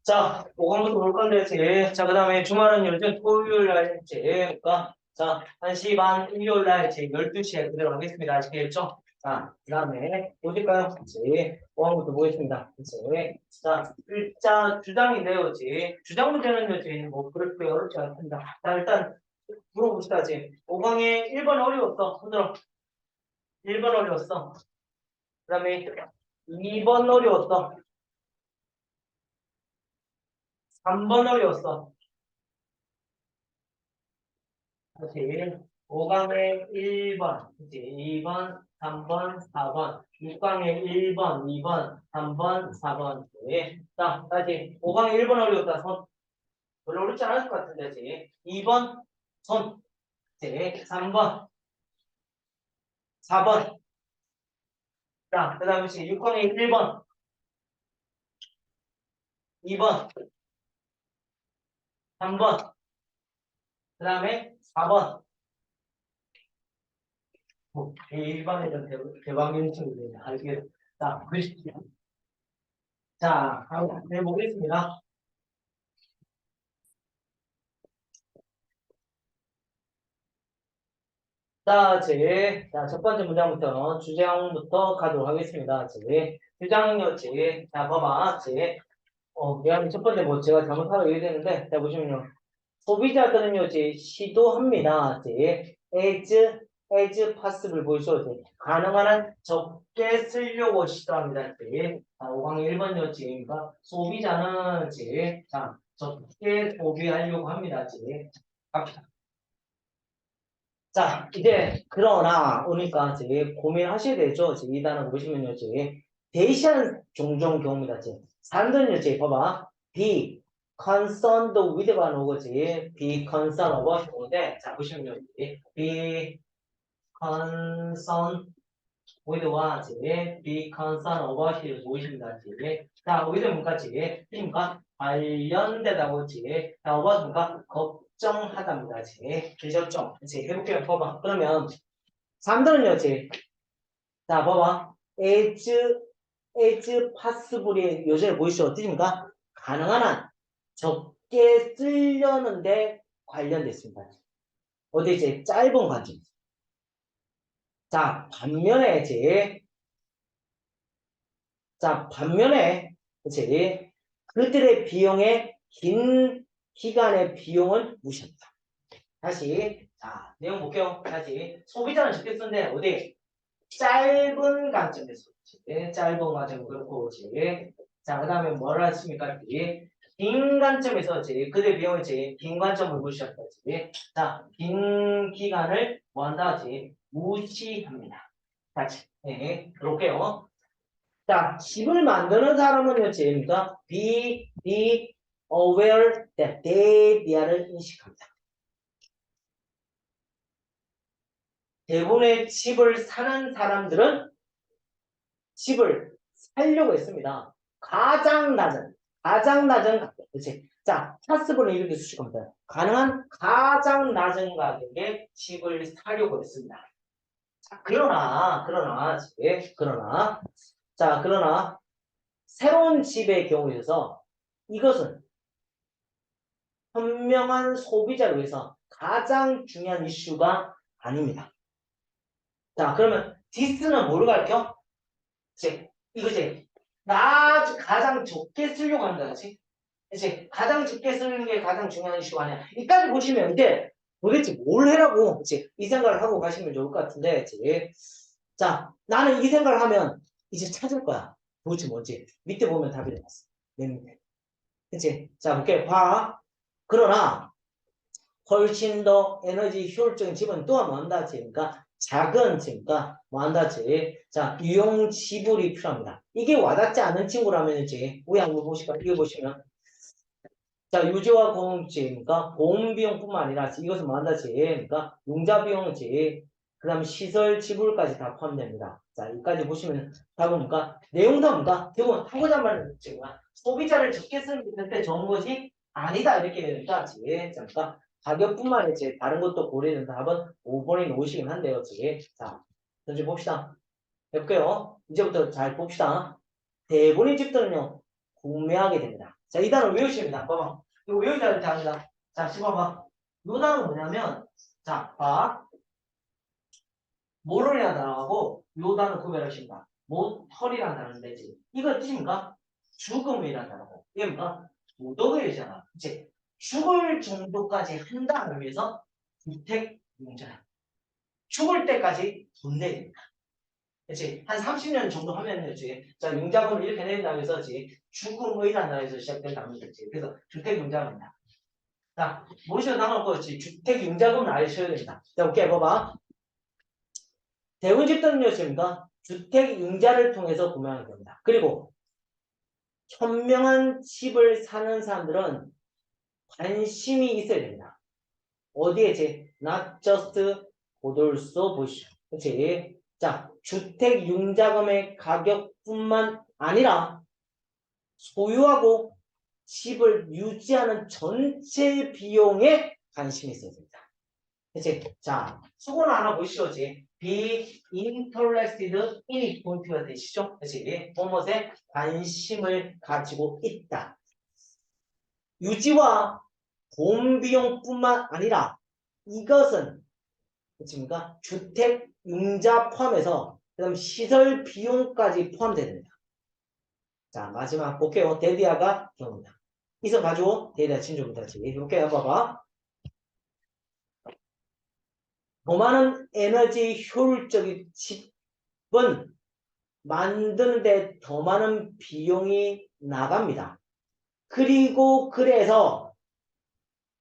자, 5강부터 볼 건데, 자, 그 다음에 주말은 요즘 토요일 날, 그러니까, 자, 1시 반, 일요일 날, 12시에 그대로 하겠습니다. 아시겠죠? 자, 그 다음에, 보실까요? 5강부터 보겠습니다. 자, 일자 주장인데요, 주장 문제는 뭐, 그렇게 어렵지 않습니다. 자, 일단, 물어봅시다, 5강에 1번 어려웠어. 손들어. 1번 어려웠어. 그 다음에, 2번 어려웠어. 3번 어려웠어. 그치? 5강에 1번, 그치? 2번, 3번, 4번. 6강에 1번, 2번, 3번, 4번. 그치? 자, 다시. 5강에 1번 어려웠다. 손. 별로 어렵지 않을 것 같은데, 그치? 2번, 손. 그치? 3번, 4번. 자, 그 다음에 6강에 1번, 2번, 3번. 그 다음에 4번. 일반에는 대방면 친구들이 알게. 자, 보십시오. 자, 한번 해보겠습니다. 자, 첫 번째 문장부터 주장부터 가도록 하겠습니다. 주장요, 자, 봐봐, 미안, 첫 번째 뭐 제가 잘못하고 얘기했는데, 자, 보시면요. 소비자들은요, 시도합니다. as possible 보이죠? 가능한 한 적게 쓰려고 시도합니다. 자, 5강 1번요, 그러니까 소비자는, 자, 적게 소비하려고 합니다. 갑시다. 자, 이제 그러나 오니까 고민하셔야 되죠. 이 단어 보시면요, 대시한 종종 경우입니다. 사람들은요, 봐봐, be concerned with가 나오지, be concerned about 경우인데, 자 보시면요, be concerned with와 be concerned about이 보이십니다. 자, with 뭔가 그러니까 관련되다고 자, about 뭔가 걱정하답니다. 되셨죠? 해볼게요. 봐봐. 그러면 사람들은요, 자, 봐봐. as possible의 요제를 보이시죠? 어떻습니까? 가능한 한 적게 쓰려는데 관련됐습니다. 어디 짧은 관점. 자, 반면에 그치? 그들의 비용에 긴 기간의 비용을 무시한다. 다시, 자, 내용 볼게요. 다시. 소비자는 적게 쓴데, 어디? 짧은 관점에서. 짧은 관점, 그렇고, 자, 그 다음에 뭐를 하십니까? 긴 관점에서, 그들의 비용을 긴 관점을 무시한다. 자, 긴 기간을 뭐 한다? 무시합니다. 다시. 네, 그럴게요. 자, 집을 만드는 사람은요, be aware that 대비아를 인식합니다. 대부분의 집을 사는 사람들은 집을 살려고 했습니다. 가장 낮은 가격. 그렇지? 자, 차스분을 이렇게 쓰실 겁니다. 가능한 가장 낮은 가격에 집을 사려고 했습니다. 자, 그러나, 새로운 집의 경우에서 이것은 현명한 소비자를 위해서 가장 중요한 이슈가 아닙니다. 자, 그러면 this는 뭐를 가르쳐? 이거지. 가장 적게 쓰려고 한다, 그치? 그치? 가장 적게 쓰는 게 가장 중요한 이슈가 아니야. 이까지 보시면 이제 도대체 뭘 해라고, 그치? 이 생각을 하고 가시면 좋을 것 같은데, 그치? 자, 나는 이 생각을 하면 이제 찾을 거야. 도대체 뭔지. 밑에 보면 답이 나왔어. 맨 밑에. 그치? 자, 볼게. 봐. 그러나, 훨씬 더 에너지 효율적인 집은 또 뭐한다? 그러니까 작은 집이니까 뭐한다? 자, 유용 지불이 필요합니다. 이게 와닿지 않은 친구라면 이제 우리 한번 보실까? 이거 보시면 자, 유지와 공급지니까 보험 비용뿐만 아니라 이것은 뭐한다? 그러니까 융자 비용지 그 다음에 시설 지불까지 다 포함됩니다. 자, 여기까지 보시면 답은 뭔가 내용 다 뭔가 결국은 하고자 말은 소비자를 적게 쓰는 게 절대 좋은 것이 아니다 이렇게 되니까 그러니까 가격뿐만 아니라 다른 것도 고려되는 답은 5번이 오시긴 한데요. 자, 현재 봅시다. 해볼게요. 이제부터 잘 봅시다. 대부분의 집들은요, 구매하게 됩니다. 자, 이 단어 외우십니다. 봐봐. 이거 외우자 이렇게 합니다. 자, 씹어봐. 이 단어는 뭐냐면, 자, 봐. 모럴이라는 단어하고 요 단어 구별하십니다. 모털이라는 단어는 되지. 이거 뜻입니까? 죽음이라는 단어고. 이게 뭔가 도덕의잖아. 이제 죽을 정도까지 한다는 의미에서 주택용자야. 죽을 때까지 돈 내야 됩니다. 그치? 한 30년 정도 하면 되지. 자, 융자금을 이렇게 낸다고 해서 죽음의라는 단어에서 시작된 단어겠지. 그래서 주택융자금이다. 자, 모르시는 단어 없고 주택융자금은 알셔야 됩니다. 자, 오케이, 봐봐. 대부분 집들은 요즘입니까? 주택융자를 통해서 구매하는 겁니다. 그리고 현명한 집을 사는 사람들은 관심이 있어야 됩니다. 어디에 not just but also 보시죠. 그렇지? 자, 주택융자금의 가격뿐만 아니라 소유하고 집을 유지하는 전체 비용에 관심이 있어야 됩니다. 그치? 자, 수고는 하나 보시죠. be interested in it 포인트가 되시죠? 그치? 무엇에 관심을 가지고 있다. 유지와 보험 비용뿐만 아니라 이것은 그렇습니까? 주택 융자 포함해서 그다음 시설 비용까지 포함됩니다. 자, 마지막 볼게요. 데디아가 경우입니다. 이서 가지고 데디아 친구입니다. 볼게요. 봐봐. 더 많은 에너지 효율적인 집은 만드는데 더 많은 비용이 나갑니다. 그리고 그래서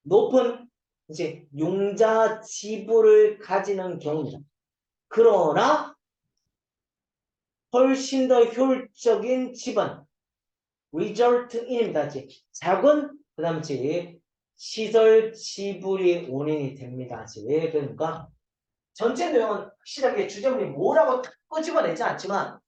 높은 이제 용자 지불을 가지는 경우입니다. 그러나 훨씬 더 효율적인 집은 result in입니다. 작은 그다음 시설 지불이 원인이 됩니다. 그러니까 전체 내용은 확실하게 주제문이 뭐라고 끄집어내지 않지만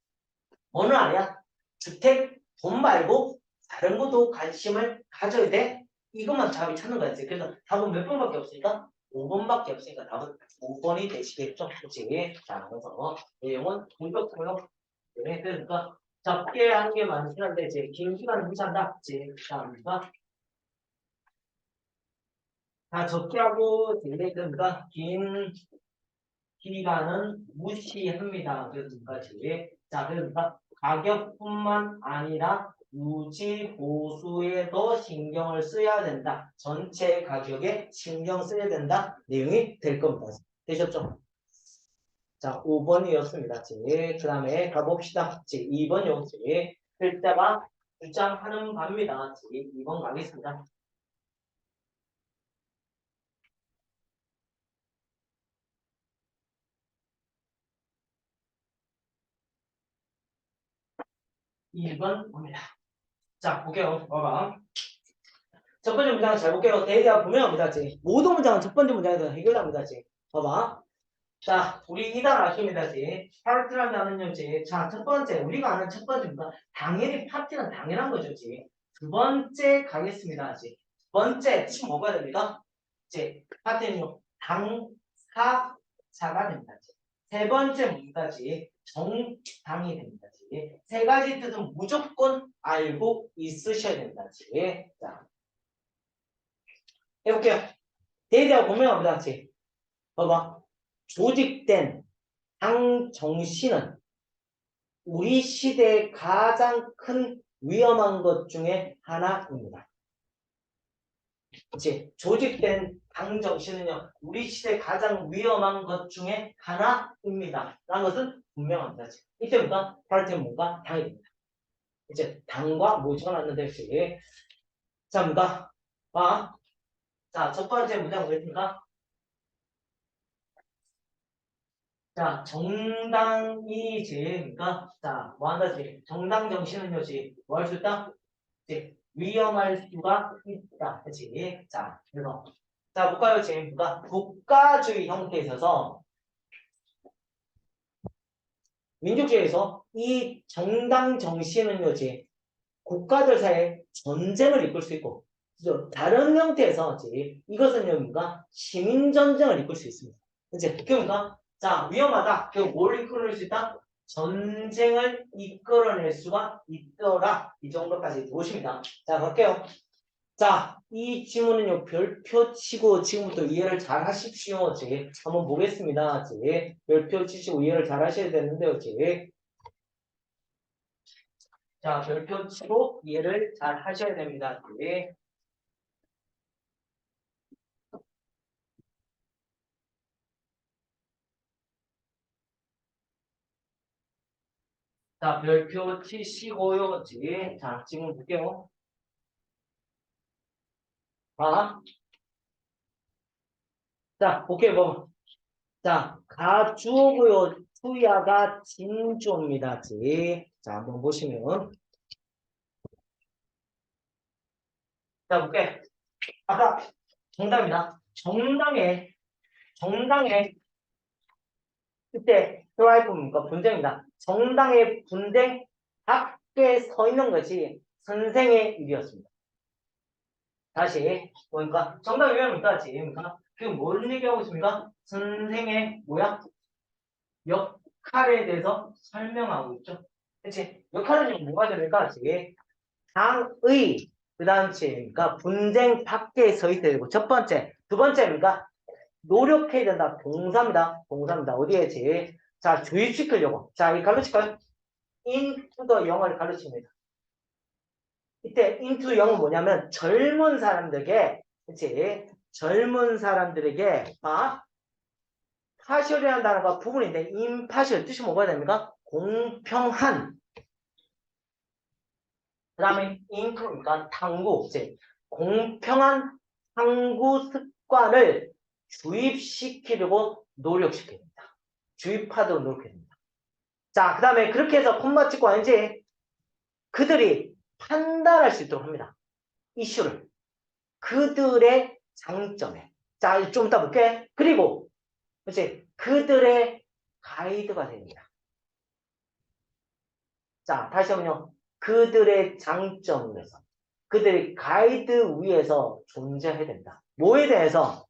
뭐는 아니야. 주택, 돈 말고 다른 것도 관심을 가져야 돼. 이것만 답이 찾는 거였지. 그래서 답은 몇 번밖에 없으니까 5번밖에 없으니까 답은 5번이 되시겠죠. 그렇지? 자, 그래서 내용은 공격고요. 네, 그러니까 적게 하는 게 많긴 한데 긴 시간 무시한다. 자, 그러니까 다 적게 하고 그러니까 긴 기간은 무시합니다. 그러니까 자, 그러니까 가격뿐만 아니라 유지 보수에도 신경을 써야 된다. 전체 가격에 신경 써야 된다. 내용이 될 겁니다. 되셨죠? 자, 5번이었습니다. 그 다음에 가봅시다. 2번요. 글자가 주장하는 바입니다. 2번 가겠습니다. 이 번 봅니다. 자, 볼게요. 봐봐. 첫 번째 문장을 잘 볼게요. 대대가 보면 모든 문장은 첫 번째 문장에서 해결합니다. 봐봐. 자, 우리 이 단어 아십니다. 파트라는 단어는요. 자, 첫 번째 우리가 아는 첫 번째입니다. 당연히 파트는 당연한 거죠. 두 번째 가겠습니다. 두 번째 뜻이 뭐가 됩니까? 파트는요. 당사자가 됩니다. 세 번째 문까지 정당이 됩니다. 세 가지 뜻은 무조건 알고 있으셔야 된다. 자, 해볼게요. 대대하고 보면 같이 봐봐. 조직된 당 정신은 우리 시대의 가장 큰 위험한 것 중에 하나입니다. 그치? 조직된 당 정신은요, 우리 시대의 가장 위험한 것 중에 하나입니다. 라는 것은 분명합니다. 이때부터 파르테는 뭔가 당이 됩니다. 이제 당과 모지가 났는데, 자, 뭔가, 봐. 자, 첫 번째 문장 뭐였습니까? 자, 정당이 그러니까, 자, 뭐 한다, 정당 정신은요, 뭐 할 수 있다? 위험할 수가 있다. 그치? 자, 그래서. 자, 볼까요, 그러니까 국가주의 형태에 있어서 민족주의에서 이 정당 정신은요, 국가들 사이에 전쟁을 이끌 수 있고, 다른 형태에서 이것은요, 뭔가 시민전쟁을 이끌 수 있습니다. 이제 그러니까 자, 위험하다. 그럼 뭘 이끌을 수 있다? 전쟁을 이끌어낼 수가 있더라. 이 정도까지 보십니다. 자, 갈게요. 자, 이 지문은요, 별표 치고 지금부터 이해를 잘 하십시오. 한번 보겠습니다. 별표 치시고 이해를 잘 하셔야 되는데요. 자, 별표 치고 이해를 잘 하셔야 됩니다. 자, 별표 치시고요. 자, 지금 볼게요. 아, 자, 볼게요. 뭐. 자, 가주고요. 투야가 진조입니다. 자, 한번 보시면. 자, 볼게. 아까 정답입니다. 정당의, 그때 드라이브입니까? 분쟁입니다. 정당의 분쟁 앞에 서 있는 것이 선생의 일이었습니다. 다시 보니까 정답이 왜입니까? 지금입니까? 지금 뭘 얘기하고 있습니까? 선생의 뭐야? 역할에 대해서 설명하고 있죠. 그치? 역할은 지금 뭐가 됩니까? 지금 당의 그 다음째니까 분쟁 밖에 서 있어야 되고 첫 번째, 두 번째입니까? 노력해야 된다. 동사입니다. 동사입니다. 어디에 제일 자 주입시키려고 자 이 가르칠까요? into the 영어를 가르칩니다. 이때 into 영은 뭐냐면 젊은 사람들에게 그치? 젊은 사람들에게 파셜이라는 단어가 부분인데 임파셜 뜻이 뭐가 됩니까? 공평한 그 다음에 인크니까 탐구 이제 공평한 탐구 습관을 주입시키려고 노력시켜야 됩니다. 주입하도록 노력해야 됩니다. 자, 그 다음에 그렇게 해서 콤마 찍고 이제 그들이 판단할 수 있도록 합니다. 이슈를. 그들의 장점에. 자, 좀 이따 볼게. 그리고 그렇지 그들의 가이드가 됩니다. 자, 다시 한번요. 그들의 장점에서 그들의 가이드 위에서 존재해야 된다. 뭐에 대해서?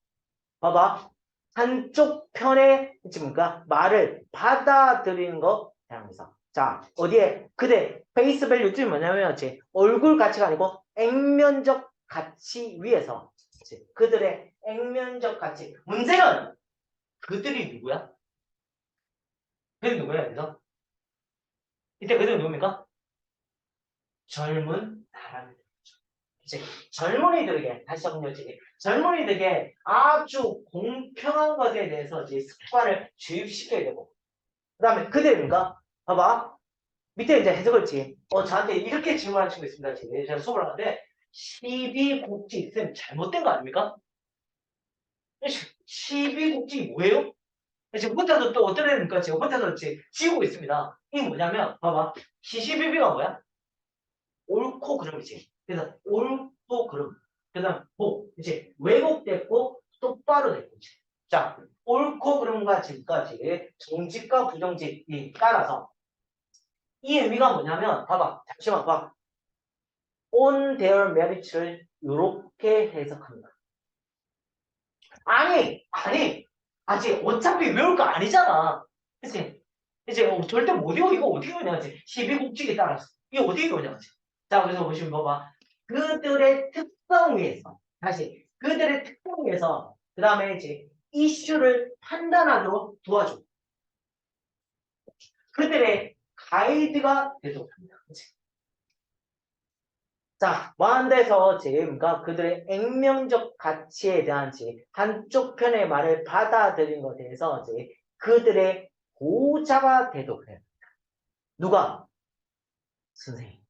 봐봐. 한쪽 편에 있습니까? 말을 받아들이는 거 대항해서. 자, 어디에? 그대 페이스 밸류쯤 뭐냐면 얼굴 가치가 아니고 액면적 가치 위에서 그들의 액면적 가치. 문제는 그들이 누구야? 그들이 누구야? 그래서 이때 그들이 누굽니까? 젊은 사람들. 이제 젊은이들에게 다시 한번 여쭤게 젊은이들에게 아주 공평한 것에 대해서 이제 습관을 주입시켜야 되고 그다음에 그대인가 봐봐 밑에 이제 해석을 저한테 이렇게 질문하는 친구 있습니다. 지금 제가 수업을 하는데 시비국지 있으면 잘못된 거 아닙니까? 시비국지 뭐예요? 지금 혼자서 또 어떤 애입니까? 지금 혼자서 지우고 있습니다. 이게 뭐냐면 봐봐 시시비비가 뭐야? 옳고 그름이지. 그래서 옳고 그름. 그 다음 보. 이제 왜곡됐고 똑바로 됐고. 자, 옳고 그름과 지금까지 정직과 부정직이 따라서 이 의미가 뭐냐면 봐봐. 잠시만 봐. on their merit를 이렇게 해석합니다. 아니. 아직 어차피 외울 거 아니잖아. 그치? 이제 절대 못 외워. 이거 어떻게 외우냐. 12국직에 따라서. 이게 어떻게 외우냐. 자, 그래서 보시면 봐봐. 그들의 특성 위에서, 다시, 그들의 특성 위에서, 그 다음에 이제 이슈를 판단하도록 도와줘. 그들의 가이드가 되도록 합니다. 그치? 자, 완대에서 그러니까 그들의 액면적 가치에 대한 한쪽 편의 말을 받아들인 것에 대해서 그들의 보호자가 되도록 해요. 누가? 선생님.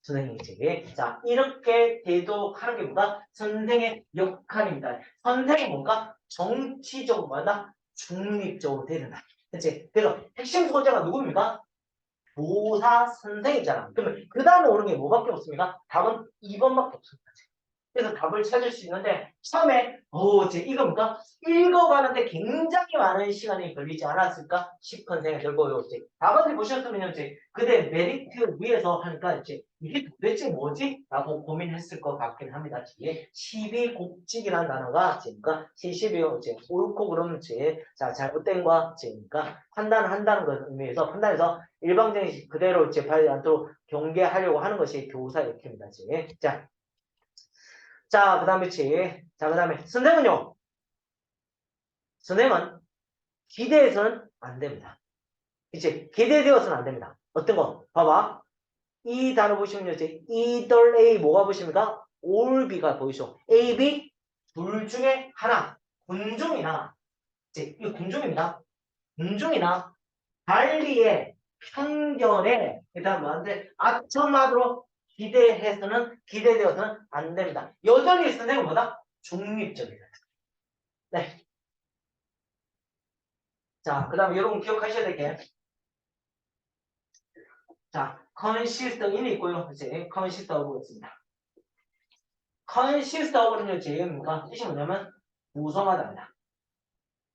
선생님이 자, 이렇게 되도록 하는 게 뭐가? 선생의 역할입니다. 선생은 뭔가 정치적으로 뭐다? 중립적으로 되는다. 그치? 그래서 핵심 소재가 누굽니까? 교사 선생이잖아. 그러면 그 다음에 오는 게 뭐밖에 없습니까? 답은 2번밖에 없습니다. 그래서 답을 찾을 수 있는데 처음에 제 이거 뭔가 읽어가는데 굉장히 많은 시간이 걸리지 않았을까 싶은 생각이 들고요. 이제 답안지 보셨으면 이제 그대 메리트 위에서 하니까 이제 이게 도대체 뭐지? 라고 고민했을 것 같긴 합니다. 이게 시비곡직이라는 단어가 제가 시비요 이제 옳고 그름 자 잘못된과 제가 판단한다는 것 의미에서 판단해서 일방적인 그대로 재판이 않도록 경계하려고 하는 것이 교사의 역입니다. 자, 그 다음에 자, 그 다음에 선생은요. 선생은 기대해서는 안 됩니다. 그치? 기대되어서는 안 됩니다. 어떤 거? 봐봐. 이 단어 보시면요. 이제 either A 뭐가 보십니까? or B가 보이죠. A, B 둘 중에 하나. 군중이나 이제 이 군중입니다. 군중이나 달리의 편견에 그다음 뭐한데 아첨하도록 기대되어서는 안 됩니다. 여전히 선생은 뭐다? 중립적이다. 네. 자, 그 다음에 여러분 기억하셔야 될 게, 자, consist in이 있고요. 이제 consist of가 있습니다. consist of는요, 제 뭡니까? 뜻이 뭐냐면 구성하다입니다.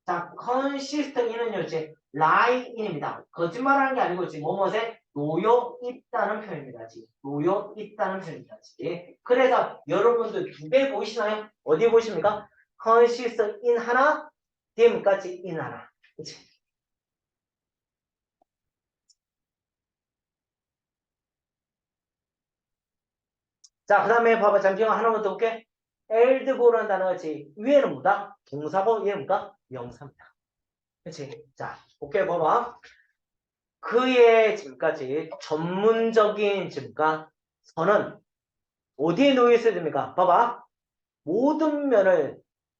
자, consist in은요, 이제 lie in입니다. 거짓말하는 게 아니고 지금 뭐뭐에 놓여 있다는 표현입니다. 지금 놓여 있다는 표현입니다. 지금. 그래서 여러분들 두 개 보이시나요? 어디 보십니까? consist in 하나, 뒤에까지 in 하나. 그치? 자, 그 다음에 봐봐. 잠시만 하나만 더 볼게. 엘드고라는 단어가 지 위에는 뭐다? 동사고 위에는 뭐다? 명사입니다. 그치? 자, 오케이, 봐봐. 그의 지금까지 전문적인 지금까 선은 어디에 놓여 있어야 됩니까? 봐봐. 모든 면을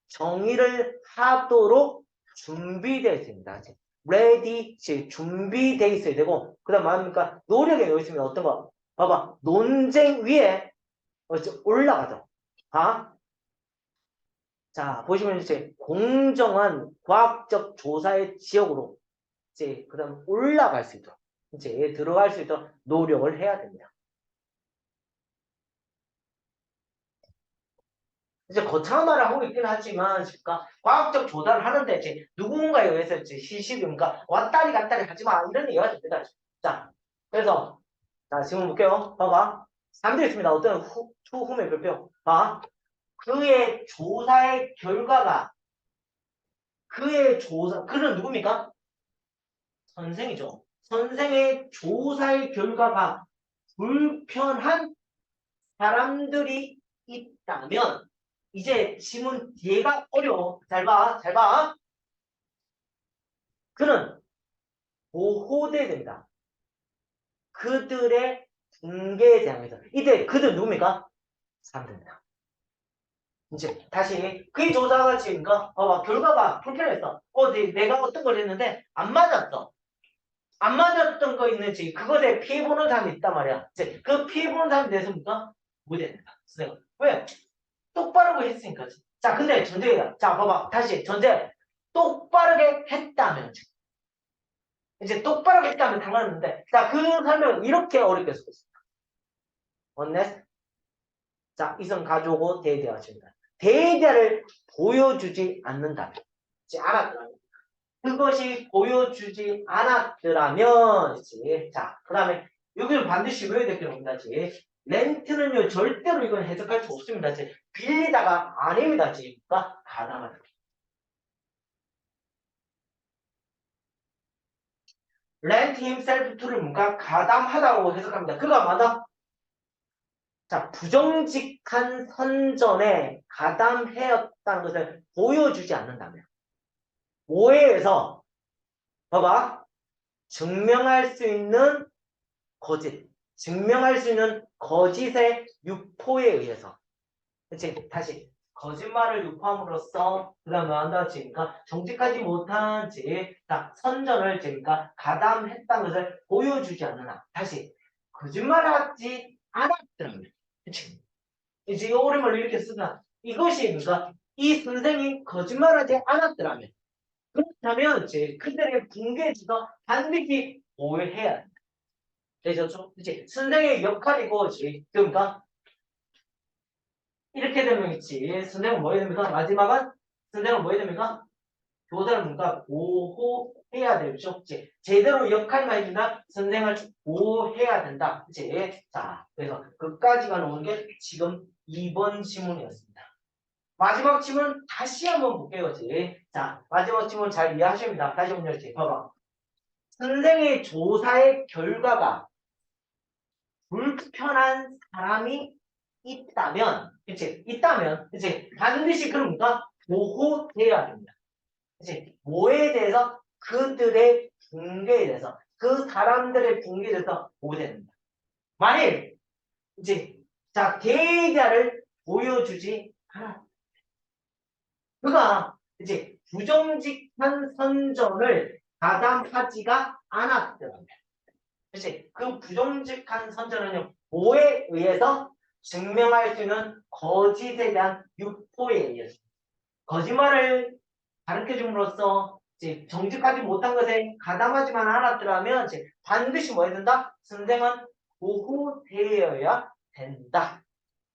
정의를 하도록 준비되어 있습니다. ready, 준비되어 있어야 되고, 그 다음 뭐합니까? 노력에 놓여 있으면 어떤 거? 봐봐. 논쟁 위에 올라가죠. 아? 자, 보시면 이제 공정한 과학적 조사의 지역으로 이제 그다음 올라갈 수 있도록 이제 들어갈 수 있도록 노력을 해야 됩니다. 이제 거창한 말을 하고 있긴 하지만 그러니까 과학적 조사를 하는데 이제 누군가에 의해서 이제 시시비니까 왔다리 갔다리 하지 마 이런 얘기가 됩니다. 자, 그래서 자 지금 볼게요. 봐봐. 3대 있습니다. 어떤 후음의 별표. 봐. 그의 조사의 결과가 그는 누굽니까? 선생이죠. 선생의 조사의 결과가 불편한 사람들이 있다면 이제 지문 뒤에가 어려워. 잘 봐. 잘 봐. 그는 보호돼야 됩니다. 그들의 붕괴에 대항해서. 이때 그들 누굽니까? 사람들입니다. 이제 다시 그의 조사가 지금까 결과가 불편했어. 내가 어떤 걸 했는데 안 맞았어. 안 맞았던 거 있는지 그것에 피해 보는 사람이 있단 말이야. 이제 그 피해 보는 사람에 대해서 뭔가 무죄된다. 왜? 똑바르게 했으니까. 자, 근데 전제야. 자, 봐봐. 다시 전제. 똑바르게 했다면. 이제 똑바르게 했다면 당하는데. 자, 그 설명은 이렇게 어렵게 쓰겠습니다. 언네? 자, 이성 가져오고 대대화입니다. 대대화를 보여주지 않는다면. 이제 알았더라면. 그것이 보여주지 않았더라면. 이제. 자, 그 다음에 여기를 반드시 외워야 될 게 없습니다. 렌트는요, 절대로 이건 해석할 수 없습니다. 빌리다가 아닙니다. 그러니까 가담하다. rent himself to를 뭔가 가담하다고 해석합니다. 그가 맞아? 자, 부정직한 선전에 가담해였다는 것을 보여주지 않는다면. 오해에서, 봐봐. 증명할 수 있는 거짓. 증명할 수 있는 거짓의 유포에 의해서. 그치? 다시. 거짓말을 유포함으로써 그 다음에 한다 지니까 정직하지 못한 선전을 지니까 가담했다는 것을 보여주지 않느나 다시 거짓말하지 않았더라면 그치? 이제 이 오름을 이렇게 쓰나 이것이 그러니까 이 선생이 거짓말하지 않았더라면 그렇다면 그들의 붕괴에서 반드시 오해해야 한다. 되셨죠? 이제 선생의 역할이고 그러니까 이렇게 되면 있지. 선생은 뭐 해야 됩니까? 마지막은 선생은 뭐 해야 됩니까? 교사를 뭔가 보호해야 되죠. 그치? 제대로 역할만 해준다. 선생을 보호해야 된다. 그치? 자, 그래서 그까지가 나오는 게 지금 2번 지문이었습니다. 마지막 지문 다시 한번 볼게요. 그치? 자, 마지막 지문 잘 이해하셔야 합니다. 다시 한번 열지. 봐봐. 선생의 조사의 결과가 불편한 사람이 있다면, 그치? 있다면, 그치? 반드시 그럽니까? 보호돼야 됩니다. 그치? 뭐에 대해서? 그들의 붕괴에 대해서. 그 사람들의 붕괴에 대해서 보호돼야 됩니다. 만일, 이제, 자, 계좌를 보여주지 않아. 그가, 이제, 부정직한 선전을 가담하지가 않았더라면. 그치? 그 부정직한 선전은요, 뭐에 의해서 증명할 수 있는 거짓에 대한 유포에 의해서. 거짓말을 가르쳐 줌으로써 이제 정직하지 못한 것에 가담하지만 않았더라면 이제 반드시 뭐 해야 된다? 선생은 보호되어야 된다.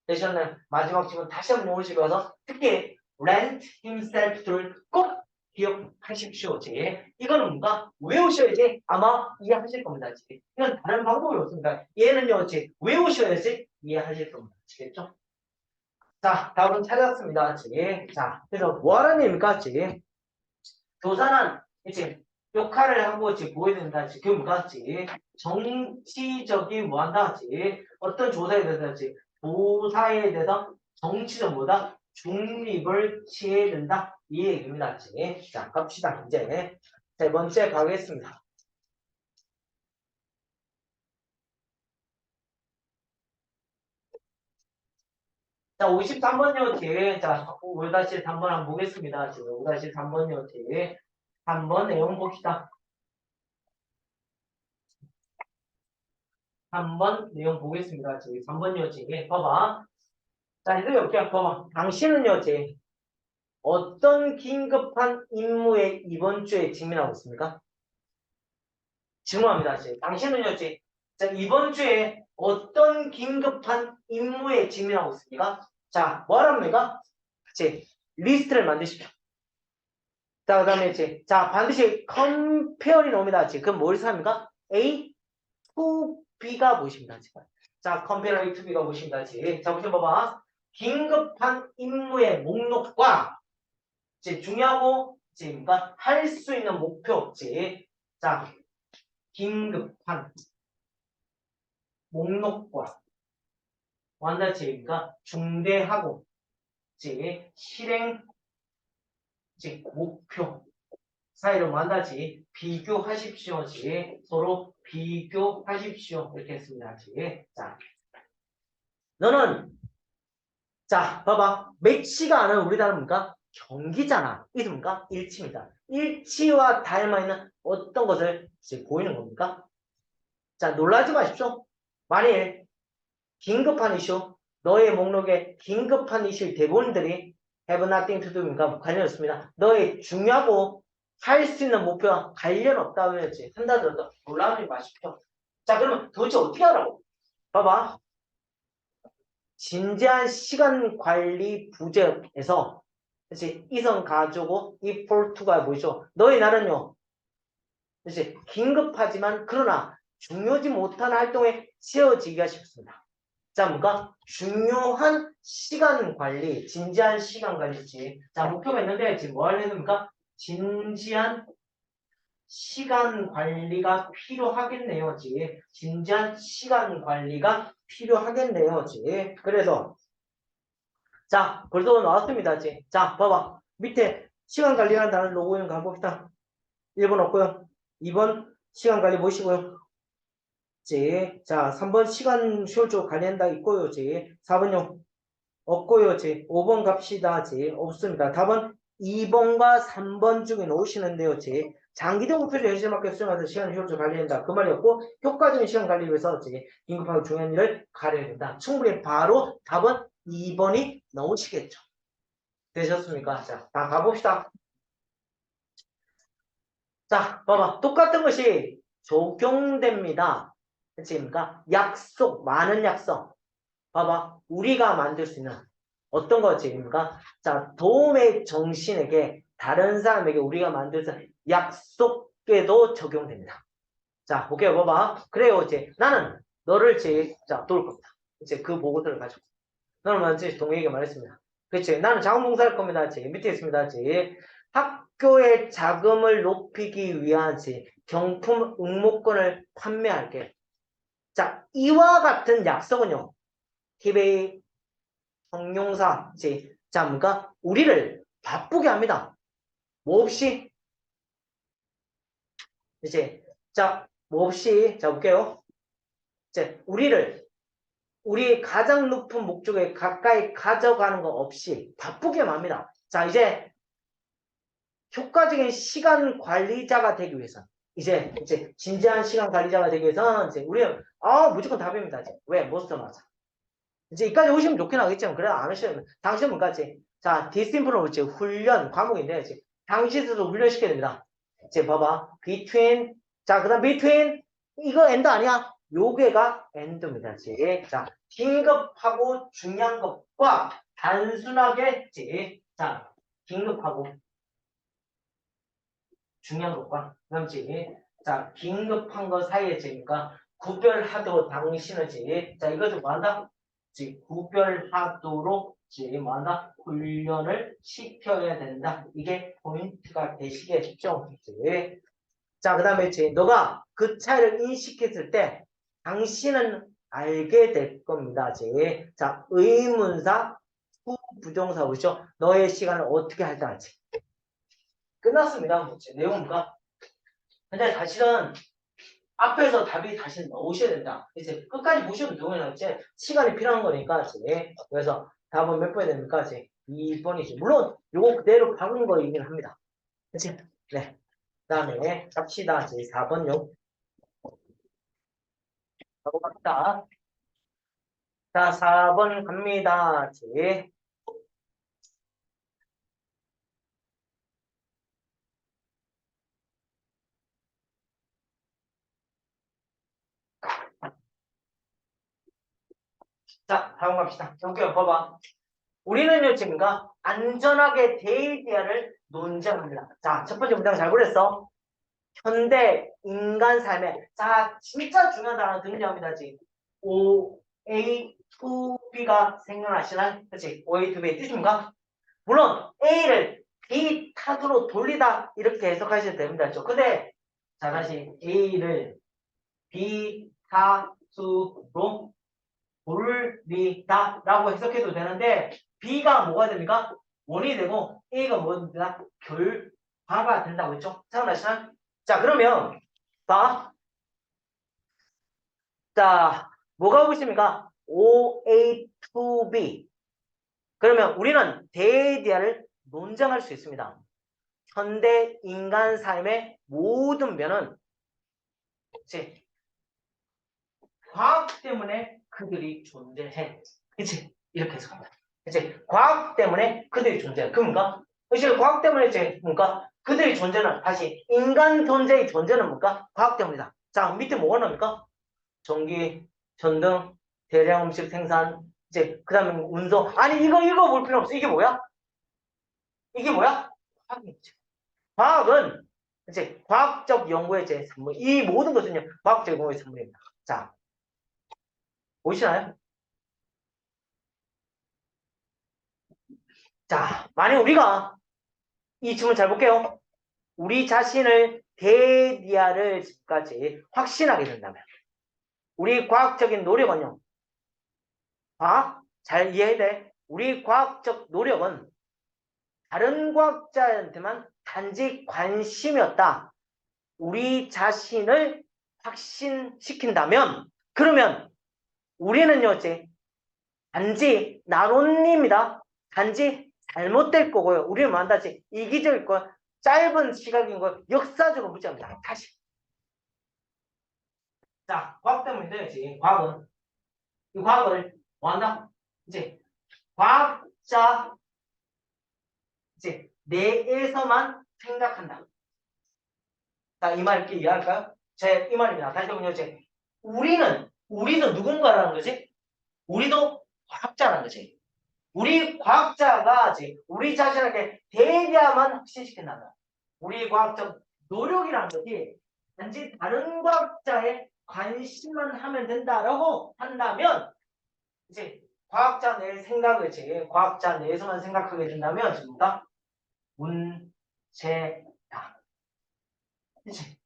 되셨나요? 마지막 질문 다시 한번 오시면서 특히 rent himself를 꼭 기억하십시오. 이거는 뭔가 외우셔야지 아마 이해하실 겁니다. 이건 다른 방법이 없습니다. 얘는요, 외우셔야지 이해하실 겁니다. 아시겠죠? 자, 답은 찾았습니다. 자, 그래서 뭐 하는 얘기입니까? 교사는 이제 역할을 하고 보여야 된다. 그 뭔가 정치적인 뭐 한다. 어떤 조사에 대해서 조사에 대해서 정치적 뭐다? 중립을 취해야 된다. 이 얘기입니다. 자, 갑시다. 이제 세 번째 가겠습니다. 자, 53번요, 자, 5-3번 한번 보겠습니다. 5-3번요, 3번 내용 봅시다. 3번 내용 보겠습니다. 3번요, 봐봐. 자, 이제 여기 봐봐. 당신은요, 어떤 긴급한 임무에 이번 주에 직면하고 있습니까? 질문합니다. 당신은요, 자, 이번 주에 어떤 긴급한 임무에 직면하고 있습니까? 자, 뭐 하랍니까? 리스트를 만드십시오. 자, 그 다음에 자, 반드시 컴페어링 옵니다. 그럼 뭘 삽니까? A, to B가 무엇입니다. 자, 컴페어 A, to B가 무엇입니다. 자, 보시면 봐봐. 긴급한 임무의 목록과 중요하고 그러니까 할 수 있는 목표. 자, 긴급한 목록과 완다치니까 중대하고 실행 목표 사이를 완다치 비교하십시오. 서로 비교하십시오. 이렇게 했습니다. 자, 너는 자, 봐봐. 매치가 않은 우리 단어입니까? 경기잖아. 이습니까? 일치입니다. 일치와 닮아있는 어떤 것을 보이는 겁니까? 자, 놀라지 마십시오. 만일 긴급한 이슈, 너의 목록에 긴급한 이슈 대부분들이 have nothing to do입니까? 관련 없습니다. 너의 중요하고 할 수 있는 목표와 관련 없다면 한다더라도 놀라지 마십시오. 자, 그러면 도대체 어떻게 하라고? 봐봐. 진지한 시간 관리 부재에서 이성 가지고 이 폴투가 뭐죠? 너의 나는요. 긴급하지만 그러나 중요하지 못한 활동에 채워지기가 쉽습니다. 자, 뭔가 중요한 시간 관리, 진지한 시간 관리지. 자, 목표가 있는데 지금 뭐 하려는 겁니까? 진지한 시간 관리가 필요하겠네요. 진지한 시간 관리가 필요하겠네요. 그래서 자, 벌써 나왔습니다. 자, 봐봐. 밑에 시간 관리라는 단어를 놓고 있는 거 한번 봅시다. 1번 없고요. 2번 시간 관리 보시고요. 자, 3번 시간 효율적으로 관리한다 있고요. 4번요. 없고요. 5번 갑시다. 없습니다. 답은 2번과 3번 중에 놓으시는데요. 장기적 목표를 현실맞게 수정해서 시간 효율적으로 관리한다. 그 말이 없고 효과적인 시간 관리를 위해서 긴급하고 중요한 일을 가려야 된다. 충분히 바로 답은 2번이 나오시겠죠. 되셨습니까? 자, 다 가봅시다. 자, 봐봐. 똑같은 것이 적용됩니다. 그치입니까? 약속, 많은 약속. 봐봐. 우리가 만들 수 있는 어떤 것입니까? 자, 도움의 정신에게 다른 사람에게 우리가 만들어서 약속에도 적용됩니다. 자, 볼게요. 봐봐. 그래요. 이제 나는 너를 자, 도울 겁니다. 이제 그 보고서를 가지고. 너는 먼저 동의에게 말했습니다. 그렇지. 나는 자원봉사할 겁니다. 밑에 있습니다. 학교의 자금을 높이기 위한 경품 응모권을 판매할게. 자, 이와 같은 약속은요. 팁의 형용사, 자, 뭔가 우리를 바쁘게 합니다. 뭐 없이 자, 뭐 없이 자 볼게요. 우리 가장 높은 목적에 가까이 가져가는 거 없이 바쁘게 합니다. 자, 이제 효과적인 시간 관리자가 되기 위해서 이제 진지한 시간 관리자가 되기 위해서는 우리는 무조건 답입니다. 왜? 모스터 맞아. 이제 이까지 오시면 좋긴 하겠지만 그래 안 오시면 당신 뭔가지. 자, 디스플로 훈련 과목인데 당시에서도 훈련시켜야 됩니다. 봐봐. between 자, 그다음 between 이거 엔드 아니야? 요게가 엔드입니다. 자, 긴급하고 중요한 것과 단순하게 자, 긴급하고 중요한 것과 그다음 자, 긴급한 것 사이에 구별하도록 당신은 자, 이거 좀 뭐한다? 구별하도록 뭐한다? 훈련을 시켜야 된다. 이게 포인트가 되시겠죠? 자, 그 다음에 너가 그 차이를 인식했을 때 당신은 알게 될 겁니다. 자, 의문사, 후부정사 보시죠. 너의 시간을 어떻게 할지. 끝났습니다. 내용과. 근데 사실은 앞에서 답이 다시 나오셔야 된다. 이제 끝까지 보시면 되면 이제 시간이 필요한 거니까 그래서 답은 몇 번이 됩니까? 2번이지. 물론 요거 그대로 바꾼 거이긴 합니다. 그치? 네. 그다음에 갑시다. 4번요. 하고 갑니다. 자, 4번 갑니다. 자, 다음 갑시다. 볼게요. 봐봐. 우리는요, 지금가 안전하게 데이비아를 논쟁합니다. 자, 첫 번째 문장 잘 보냈어. 현대 인간 삶에 자, 진짜 중요한 단어 등장합니다. 지금 OA to B가 생각나시나요? 그렇지? OA to B 뜻입니까? 물론 A를 B 타두로 돌리다 이렇게 해석하셔도 됩니다. 근데 자, 다시 A를 B 타수로 돌리다라고 해석해도 되는데 B가 뭐가 됩니까? 원이 되고 A가 뭐가 됩니까? 결과가 된다고 했죠? 생각나시나요? 자, 그러면 봐. 자, 뭐가 보십니까? OA to B. 그러면 우리는 데이디아를 논증할 수 있습니다. 현대 인간 삶의 모든 면은 과학 때문에 그들이 존재해. 그치? 이렇게 해석합니다. 그치? 과학 때문에 그들이 존재해. 그런가? 그치? 과학 때문에 뭔가 그들의 존재는 다시 인간 존재의 존재는 뭔가 과학 때문이다. 자, 밑에 뭐가 나옵니까? 전기, 전등, 대량 음식 생산, 그 다음에 운송. 아니, 이거 볼 필요 없어. 이게 뭐야? 이게 뭐야? 과학이지. 과학은 이제 과학적 연구의 산물. 이 모든 것은요, 과학적 연구의 산물입니다. 자, 보이시나요? 자, 만약 우리가 이 질문 잘 볼게요. 우리 자신을 데디아를까지 확신하게 된다면, 우리 과학적인 노력은요, 잘 이해해야 돼. 우리 과학적 노력은 다른 과학자한테만 단지 관심이었다. 우리 자신을 확신시킨다면, 그러면 우리는요, 단지 나론입니다. 단지 잘못될 거고요. 우리는 뭐한다지 이기적일 거야. 짧은 시각인 거야. 역사적으로 묻자입니다. 다시. 자, 과학 때문에 되지. 과학은. 이 과학을 뭐한다? 과학자, 내에서만 생각한다. 자, 이 말 이렇게 이해할까요? 이 말입니다. 다시 한번요. 우리도 누군가라는 거지? 우리도 과학자라는 거지. 우리 과학자가 우리 자신에게 대비야만 확신시킨다면 우리 과학적 노력이라는 것이 단지 다른 과학자의 관심만 하면 된다라고 한다면 이제 과학자 내 생각을 과학자 내에서만 생각하게 된다면 전부다 문제다. 그치?